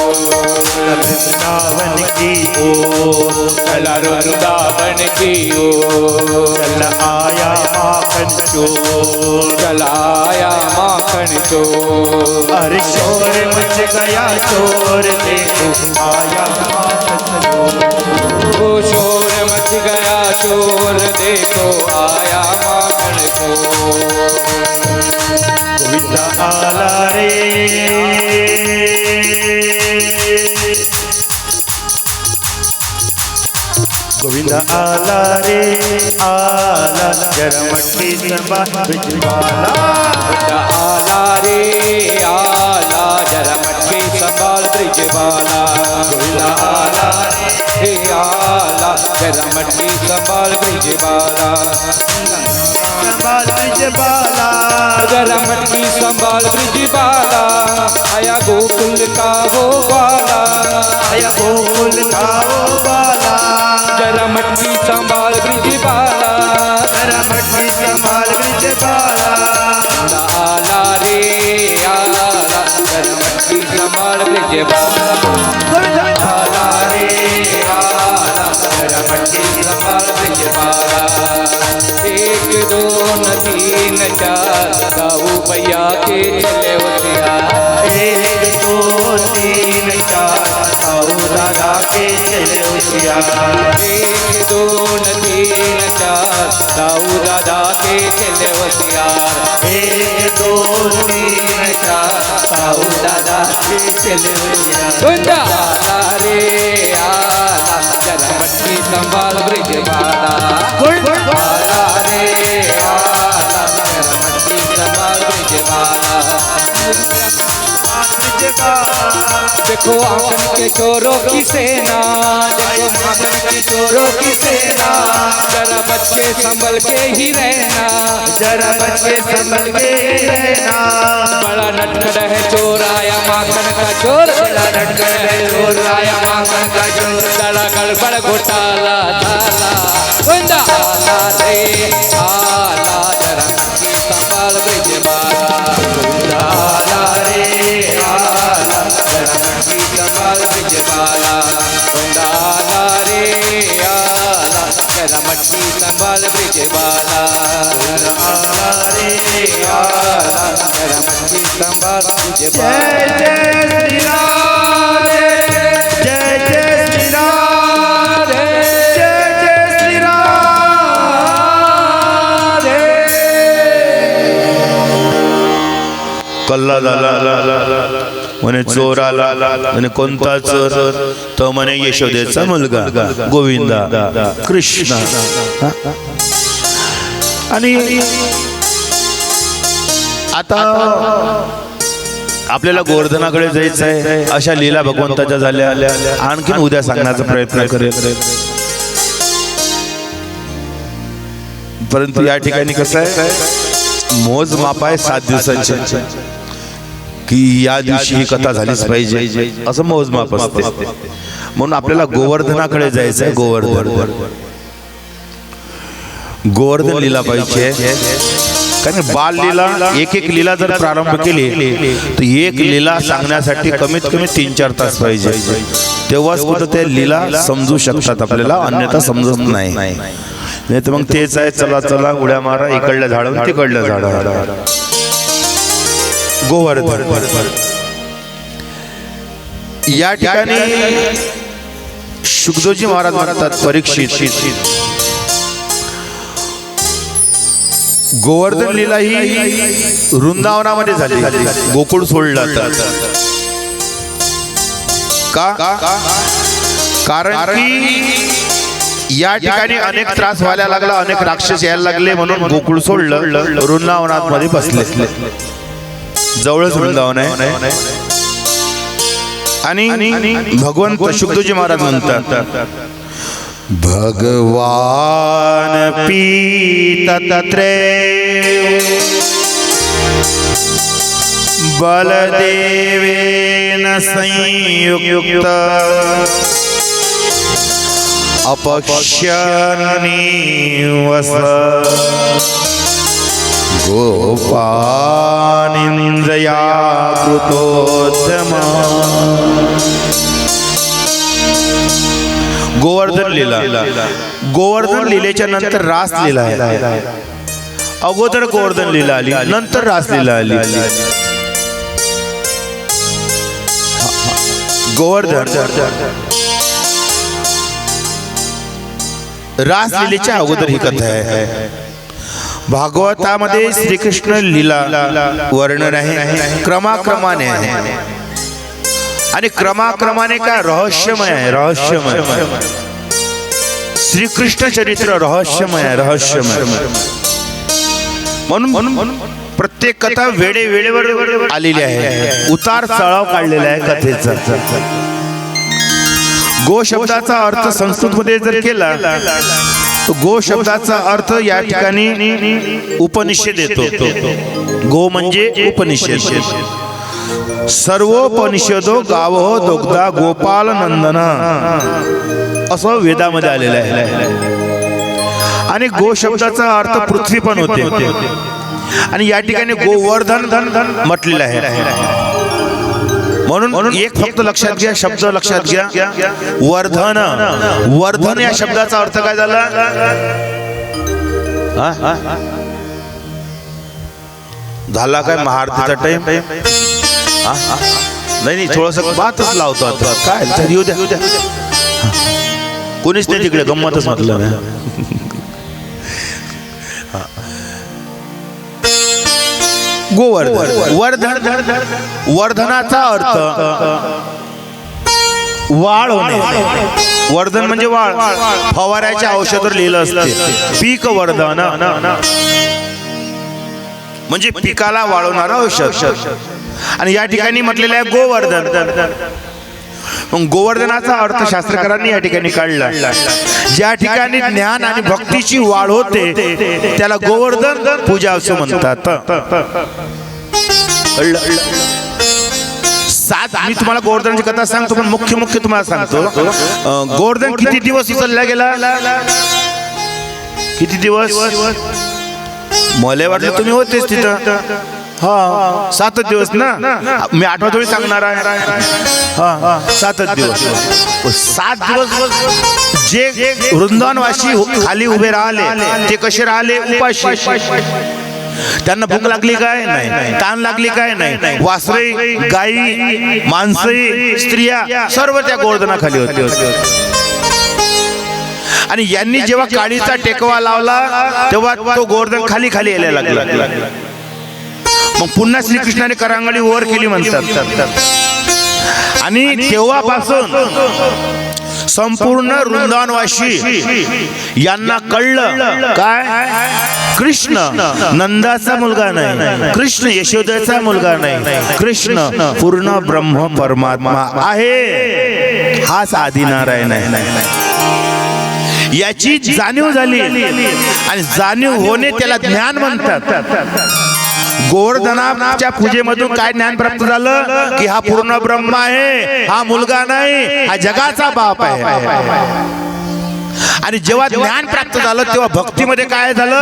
B: वृंदावन की ओर
C: चला वृंदावन की ओर,
B: चल आया माखन चोर.
C: चला आया माखन चोर.
B: अरे शोर मच गया, शोर देखो आया माखन चोर.
C: ओ शोर मच गया, शोर देखो आया माखन चोर.
B: गोविंदा आला रे, गोविंदा आला रे, आला जरा मटकी संभाल ब्रिजवाला.
C: आला रे आला, जरा मटकी संभाल ब्रिजवाला. गोविंदा आला रे आला, जरा मटकी संभाल ब्रिजवाला.
B: संभाल ब्रिजवाला,
C: जरा मटकी संभाल ब्रिजवाला. आया गोकुल का वो वाला,
B: आया गोकुल का वो बाला.
C: जरा मटकी संभाल ब्रिजवाला.
B: जरा मटकी संभाल ब्रिजवाला.
C: आला रे आला, जरा मटकी संभाल ब्रिजवाला. आला रे आला, जरा मटकी संभाल ब्रिजवाला. एक दोन तीन चार, गाऊ भैया के चले होशियार.
B: एक दो तीन चार, आओ दादा के चले होशियार.
C: एक दोन तीन चार, दाऊ दादा के चले होशियार.
B: एक दो तीन चार, आओ दादा के चले होशियार.
C: गुंजा आला रे आला, जरा मटकी संभाल ब्रिजवाला. आला रे आला, जरा मटकी संभाल ब्रिजवाला. देखो आंगन के चोरों की सेना, देखो आंगन के चोरों की सेना. जरा बच्चे संभल के ही रहना,
B: जरा बच्चे संभल के रहना.
C: बड़ा नटखट है चोर आया माखन का चोर. बड़ा नटखट है चोर आया माखन का चोर. बड़ा गड़बड़ घोटाला थाला. गुंजा आला रे आला, जरा मटकी संभाल ब्रिजवाला. गुंजा आला रे आला, जरा मटकी संभाल ब्रिजवाला. गुंजा आला रे आला, जरा मटकी संभाल ब्रिजवाला.
B: आला रे
C: आला, जरा मटकी संभाल ब्रिजवाला.
B: जय जय श्री राम, जय जय श्री राम, जय जय श्री राम.
A: कल्ला झाला म्हणे चोर आला. म्हणे कोणता चोर, तो म्हणे यशोदेचा मुलगा गोविंदा कृष्ण. आणि आता आपल्याला गोवर्धनाकडे जायचं आहे. अशा लीला भगवंताच्या झाल्या. आणखीन उद्या सांगण्याचा प्रयत्न करेल. परंतु या ठिकाणी कसं आहे, मोजमाप आहे 7 दिवसांचे, की या दिवशी ही कथा झालीच पाहिजे असं मोजमाप असते. म्हणून आपल्याला गोवर्धनाकडे जायचं आहे. गोवर्धन लीला पाहिजे. कारण बाल लीला एक एक लीला जर प्रारंभ केली तर एक लीला सांगण्यासाठी कमीत कमी 3-4 तास पाहिजे. तेव्हाच कुठं त्या लीला समजू शकतात आपल्याला, अन्यथा समजत नाही. नाही तर मग तेच आहे, चला चला उड्या मारा, इकडल्या झाडावर तिकडल्या झाडावर. गोवर्धन या ठिकाणी शुकदेवजी महाराज म्हणतात, परीक्षित गोवर्धन लीला ही वृंदावनामध्ये झाली, गोकुळ सोडलं का? कारण की या ठिकाणी अनेक त्रास व्हायला लागला, अनेक राक्षस यायला लागले, म्हणून गोकुळ सोडलं, वृंदावनात मध्ये बसले. जवळच वृंदावन आहे. आणि भगवंत शुकदेवजी महाराज म्हणतात, भगवान पीतत्रे बलदेवेन संयुक्त अपश्यन्निवस गोपानिन्द्रया कृतोद्यम. गोवर्धन लीला, गोवर्धन लीलेच्या नंतर रास लीला आहे. अगोदर गोवर्धन लीला आली, नंतर रास लीला आली. गोवर्धन रास लीलेच्या अगोदर ही कथा आहे. भागवतामध्ये श्रीकृष्ण लीला वर्णन आहे, क्रमाक्रमाने आहे. आणि क्रमाक्रमाने काय रहस्यमय आहे, रहस्यमय. श्रीकृष्ण चरित्र रहस्यमय आहे, रहस्यमय. म्हणून प्रत्येक कथा वेळेवर आलेली आहे, उतार चढाव काढलेला आहे कथेचा. गो शब्दाचा अर्थ संस्कृत मध्ये जर केला तर गो शब्दाचा अर्थ या ठिकाणी उपनिषद येतो. गो म्हणजे उपनिषद. सर्वोपनिषदो गावो दुग्धा गोपाल नंदन असं वेदामध्ये आलेलं आहे. आणि गो शब्दाचा अर्थ पृथ्वी पण होते. आणि या ठिकाणी गोवर्धन म्हटलेलं आहे. म्हणून एक फक्त लक्षात घ्या, शब्द लक्षात घ्या, वर्धन. वर्धन या शब्दाचा अर्थ काय झाला? झाला काय महाआरतीचा टाइम? नाही, थोडस बातच लावतो आता. काय येऊ द्या, कोणीच नाही तिकडे, गंमतच म्हटलं ना. गोवर्धन, वर्धनाचा अर्थ वाढ होणे. वर्धन म्हणजे वाढ. फवाऱ्याच्या औषधावर लिहिलं असते पीक वर्धन, म्हणजे पिकाला वाढवणारं औषध. आणि या ठिकाणी म्हटलेलं आहे गोवर्धन. गोवर्धनाचा अर्थ शास्त्रकारांनी या ठिकाणी काढला. ज्या ठिकाणी ज्ञान आणि भक्तीची वाढ होते त्याला गोवर्धन पूजा असं म्हणतात. मी तुम्हाला गोवर्धनाची कथा सांगतो, पण मुख्य तुम्हाला सांगतो. गोवर्धन किती दिवस उचलला गेला? किती दिवस? मला वाटलं तुम्ही होतेच तिथं. हा, 7 दिवस ना. मी 8वा थोडी सांगणार आहे. हा, 7 दिवस. 7 दिवस जे वृंदावनवासी खाली उभे राहिले ते कसे राहिले? उपाशी. त्यांना भूक लागली काय? नाही. ताण लागली काय? नाही. वासरे, गायी, माणसे, स्त्रिया सर्व त्या गोवर्धनाखाली होते. आणि यांनी जेव्हा काळीचा टेकवा लावला तेव्हा तो गोवर्धन खाली यायला लागला. मग पुन्हा श्रीकृष्णाने करांगळी वर केली म्हणतात. आणि तेव्हापासून संपूर्ण वृंदावनवासी यांना कळलं काय? कृष्ण नंदाचा मुलगा नाही, कृष्ण यशोदेचा मुलगा नाही, कृष्ण पूर्ण ब्रह्म परमात्मा आहे. हाच आदिनारायण आहे. याची जाणीव झाली. आणि जाणीव होणे त्याला ज्ञान म्हणतात. गोवर्धनाच्या पूजेमधून काय ज्ञान प्राप्त झालं? की हा पूर्ण ब्रह्म आहे, हा मुलगा नाही, हा जगाचा बाप आहे.
B: आणि जेव्हा ज्ञान प्राप्त झालं तेव्हा भक्तीमध्ये काय झालं,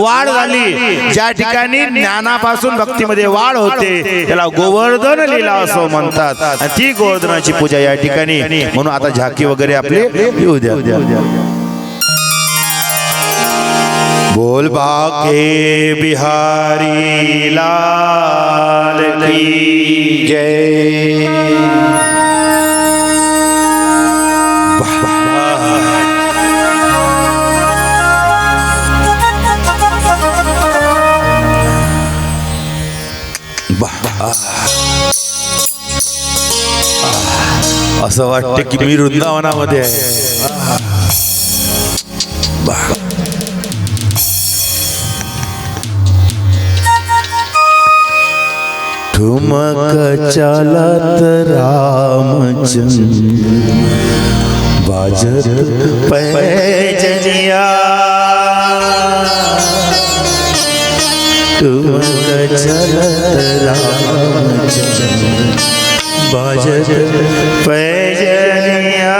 B: वाढ झाली. ज्या ठिकाणी ज्ञानापासून भक्तीमध्ये वाढ होते त्याला गोवर्धन लीला असं म्हणतात. आणि ती गोवर्धनाची पूजा या ठिकाणी. म्हणून आता झाकी वगैरे आपले येऊ द्या. बोल बाके बिहारी लाल की जय.
A: असं वाटतं की मी वृंदावनामध्ये आहे. ठुमक चालत रामचंद्र बाजत पैजनिया. ठुमक चालत रामचंद्र बाजत पैजनिया.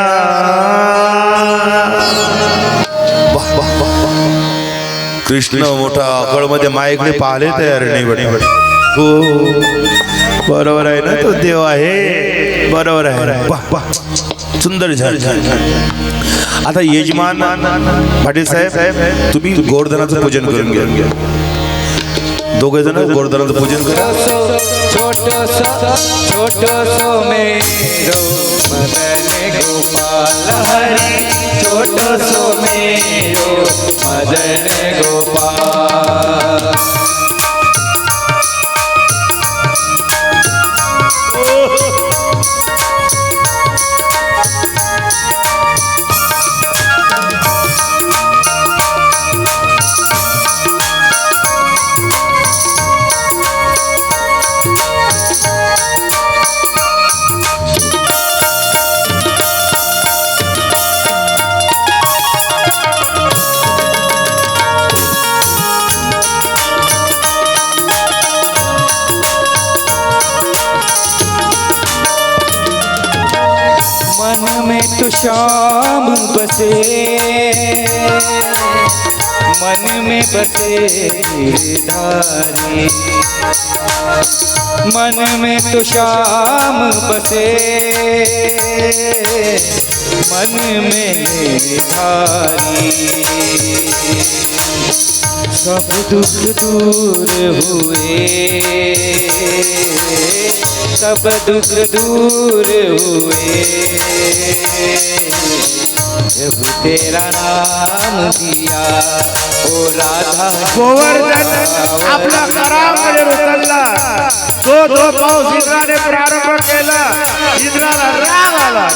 A: कृष्ण मोठा अकळमध्ये माईकडे पाहिले तयार नाही बडे. हो बरोबर आहे ना, तो देव आहे. बरोबर आहे. वाह वाह सुंदर झालं. आता यजमान पाटील साहेब तुम्ही गोवर्धनाचं पूजन करून घ्या. दोघे जण गोवर्धनाचं पूजन करा.
C: छोटो मेरो मदन गोपाल हरी, छोटो मेरो मदन गोपाल. तो श्याम बसे मन में बसे गिरधारी, मन में तो श्याम बसे मन में गिरधारी. सब दुख दूर हुए, सब दुख दूर हुए जब तेरा नाम दिया ओ राधा.
B: गोवर्धन आपला करामध्ये उचलला. जो पाऊस इंद्राने प्रारंभ केला, इंद्राला राग आला.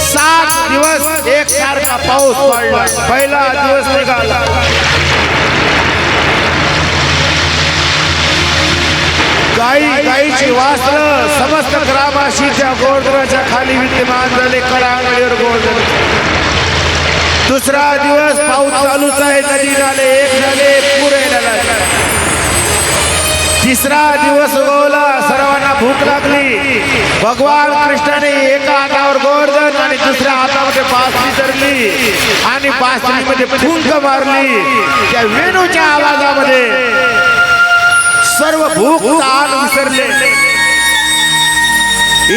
B: 7 दिवस एकसारखा पाऊस पडला. पहिला दिवस निघाला. गायीची वास्त्र समस्त ग्रामवासीच्या गोवर्धनाच्या खाली विद्यमान झाले. करांगडीवर गोवर्धन. दुसरा दिवस पाऊस चालूच आहे. नदी नाले एक झाले, पुरे झाले. तिसरा दिवस उगवला. सर्वांना भूक लागली. भगवान कृष्णाने एका हातावर गोवर्धन आणि दुसऱ्या हातामध्ये बासरी धरली आणि बासरीमध्ये फुंक मारली. त्या वेणूच्या आवाजामध्ये सर्व भूक ताण विसरले.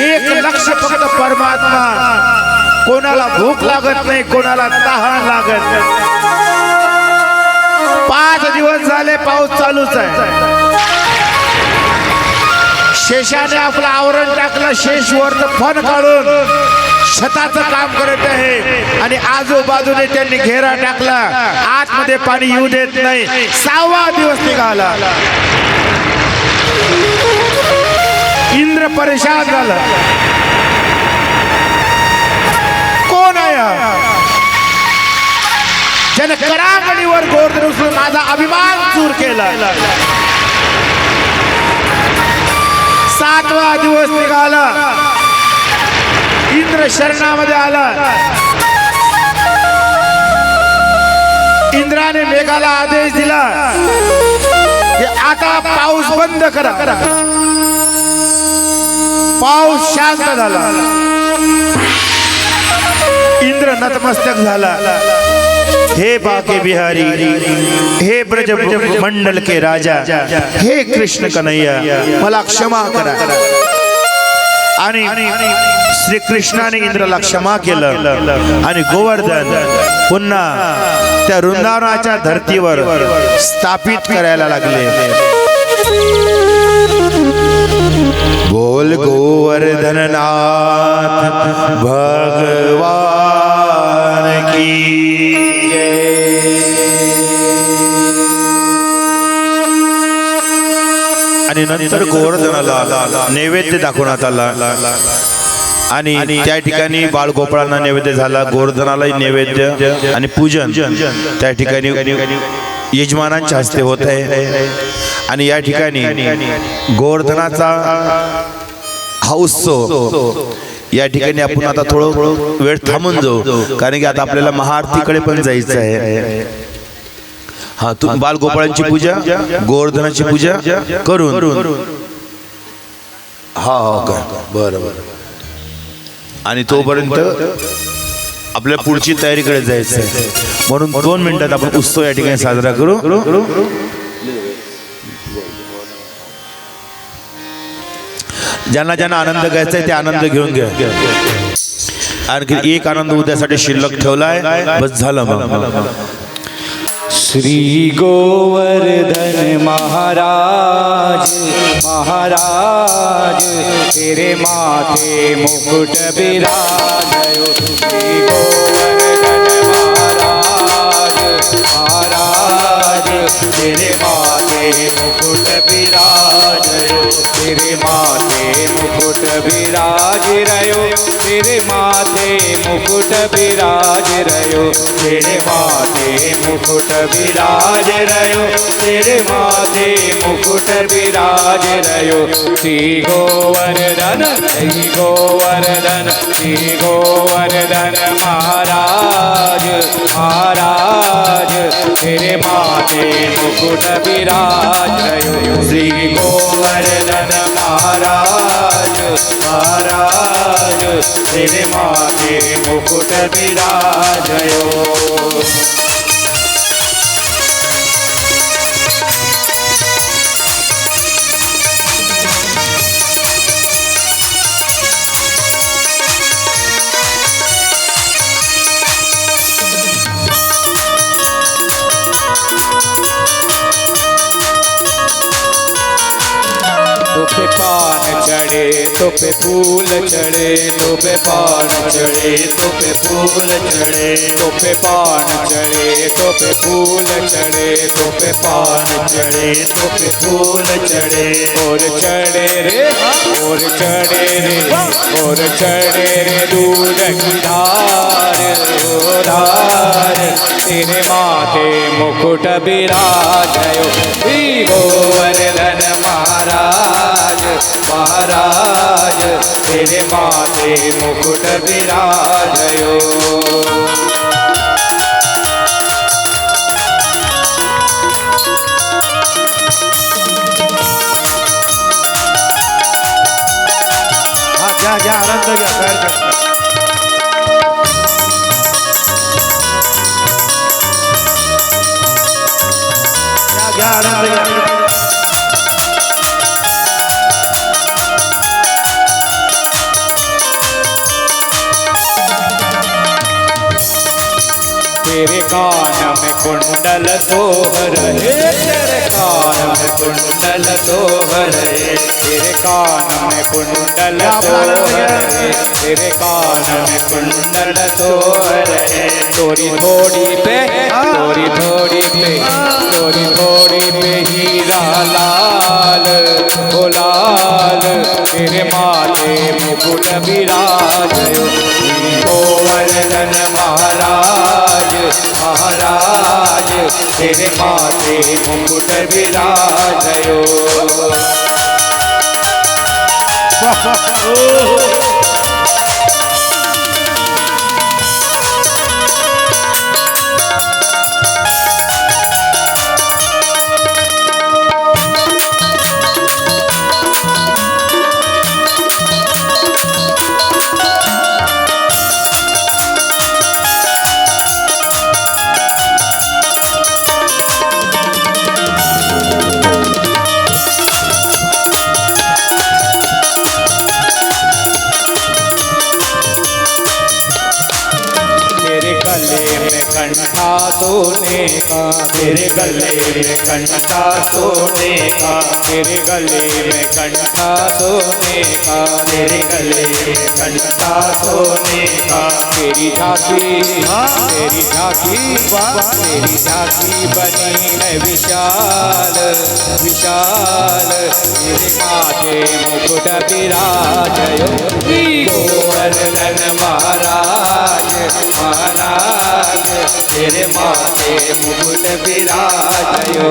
B: एक लक्ष फक्त परमात्मा. कोणाला भूक लागत नाही, कोणाला तहान लागत नाही. 5 दिवस झाले पाऊस चालूच आहे. शेषाने आपलं आवरण टाकलं. शेष वर फन काढून छताचं काम करत आहे आणि आजूबाजूने त्यांनी घेरा टाकला. आतमध्ये पाणी येऊ देत नाही. 6वा दिवस निघाला. इंद्र परेशान झाला. कोण आहे ज्याने करांगणीवर गोवर्धन उचलून माझा अभिमान चूर केला. 7वा दिवस निघाला. इंद्र शरणामध्ये आला. इंद्राने मेघाला आदेश दिला की आता पाऊस बंद करा. पाऊस शांत झाला. इंद्र नतमस्तक झाला. हे बाके बिहारी, हे ब्रज मंडल के राजा, हे कृष्ण कन्हैया, मला क्षमा करा. आणि श्री कृष्णाने इंद्राला क्षमा केलं आणि गोवर्धन पुन्हा त्या वृंदावनाच्या धर्तीवर स्थापित करायला लागले. बोल गोवर्धननाथ भगवान की. आणि नंतर गोवर्धनाला नैवेद्य दाखवण्यात आला आणि त्या ठिकाणी बाळगोपाळांना नैवेद्य झाला. गोवर्धनालाही नैवेद्य आणि पूजन त्या ठिकाणी यजमानांच्या हस्ते होत आहे. आणि या ठिकाणी गोवर्धनाचा हा उत्सव या ठिकाणी आपण आता थोडं वेळ थांबून जाऊ, कारण की आता आपल्याला महाआरतीकडे पण जायचं आहे. हा, तू बालगोपाळांची पूजा, गोवर्धनाची पूजा करून हा का बरं. आणि तोपर्यंत आपल्या पुढची तयारीकडे जायचं आहे, म्हणून 2 मिनिटात आपण उत्सव या ठिकाणी साजरा करू. ज्यांना ज्यांना आनंद घ्यायचा आहे ते आनंद घेऊन घ्या. आणखी एक आनंद उद्यासाठी शिल्लक ठेवलाय, बस झालं मग.
C: श्री गोवर्धन महाराज महाराज तेरे माथे मुकुट विराजयो. श्री गोवर्धन महाराज महाराज तेरे माथे मुकुट विराजयो. तेरे माथे मुकुट विराज रयो. तेरे माथे मुकुट विराज रयो. तेरे माथे मुकुट विराज रयो. तेरे माथे मुकुट विराज रयो. श्री गोवर्धन श्री गोवर्धन श्री गोवर्धन महाराज महाराज तेरे माथे मुकुट विराज रयो. श्री गोवर्धन महाराज महाराज तेरे माथे मुकुट विराजयो. तो पे पान चढ़े तो पे फूल चढ़े. तो पे पान चढ़े तो पे फूल चढ़े. तो पे पान चढ़े तो पे फूल चढ़े. तो पे पान चढ़े तो पे फूल चढ़े. और चढ़े रे और चढ़े रे और चढ़े रे दूध की धार धार. तेरे माथे मुकुट विराजयो. श्री गोवर्धन महाराज महाराज तेरे माथे मुकुट विराजयो.
B: घ्या आनंद घ्या. घ्या आनंद घ्या.
C: तेरे कान में कुंडल सोह रहे. तेरे कान में कुंडल सोह रहे. तेरे कान में कुंडल सोह रहे. तेरे कान में कुंडल सोह रहे. तोरी थोड़ी पे तोरी थोड़ी पे तोरी थोड़ी पे हीरा लाल ओ लाल. तेरे माथे मुकुट विराजयो. गोवर्धन महाराज महाराज तेरे माथे मुकुट विराजयो. गले में कंठा सोने का, तेरे गले में कंठा सोने का, तेरे गले में कंठा सोने का, तेरे गले में कंठा सोने का। तेरी झांकी तेरी झांकी तेरी झांकी बनी है विशाल विशाल, तेरे माथे मुकुट विराजयो श्री गोवर्धन महाराज महाराज, तेरे माथे मुकुट विराजयो।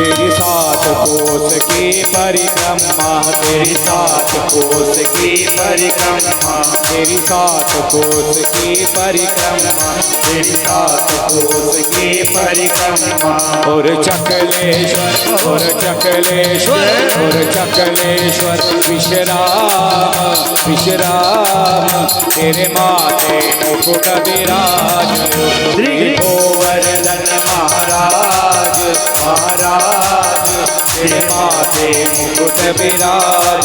C: तेरी सात कोस की परिक्रमा, तेरी सात कोस की परिक्रमा, तेरी सात कोस की परिक्रमा, तेरी सात कोस की परिक्रमा। और चकलेश्वर और चकलेश्वर और चकलेश्वर विश्राम विश्राम, तेरे माथे मुकुट विराज श्री गोवर्धन महाराज महाराज, तेरे माथे मुकुट विराज,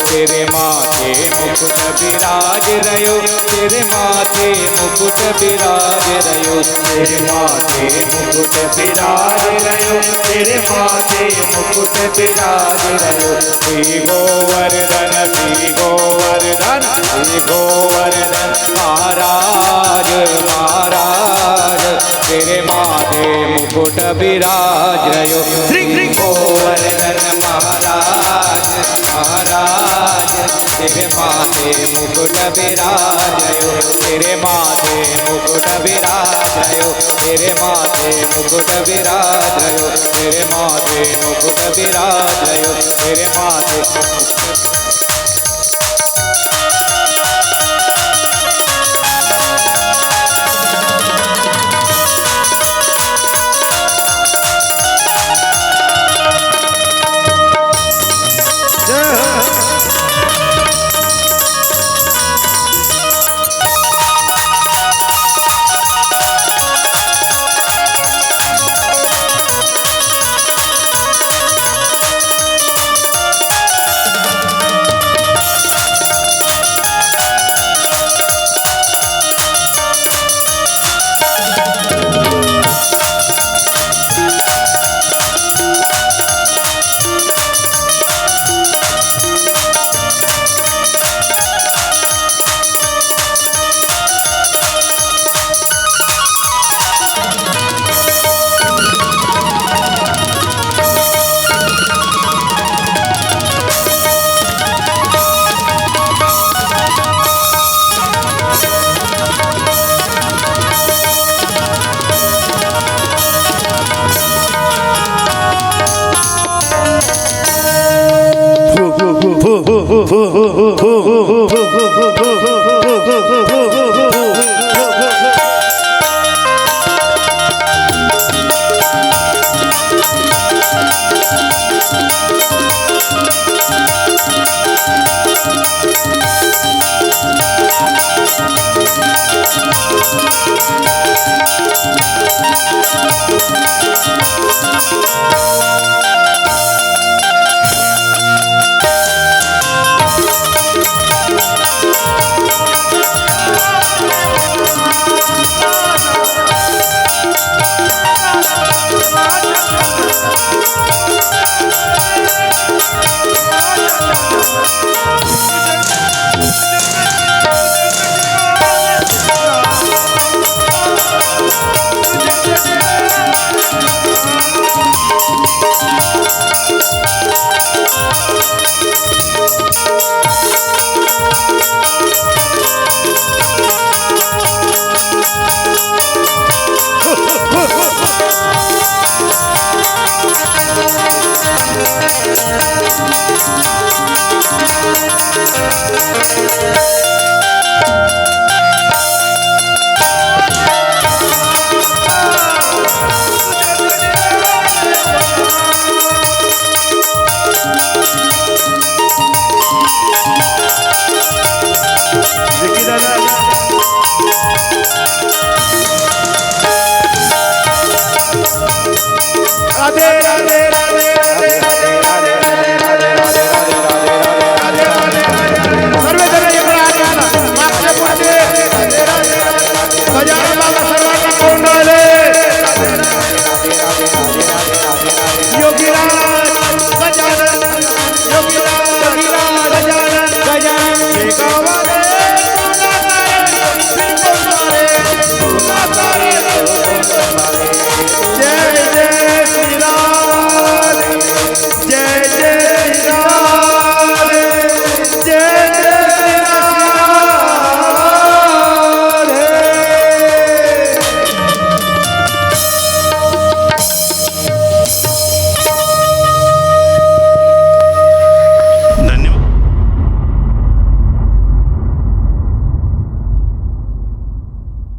C: तेरे माथे मुकुट विराज रयो, तेरे माथे मुकुट विराज रयो, तेरे माथे मुकुट विराज रयो, तेरे माथे मुकुट विराज रयो। श्री गोवर्धन श्री गोवर्धन श्री गोवर्धन महाराज महाराज, तेरे माथे मुकुट विराज रयो श्री गोवर्धन महाराज महाराज, तेरे माथे मुकुट विराज रयो, तेरे माथे मुकुट विराज रयो, तेरे माथे मुकुट विराज रयो, तेरे माथे मुकुट विराज रयो, तेरे माथे।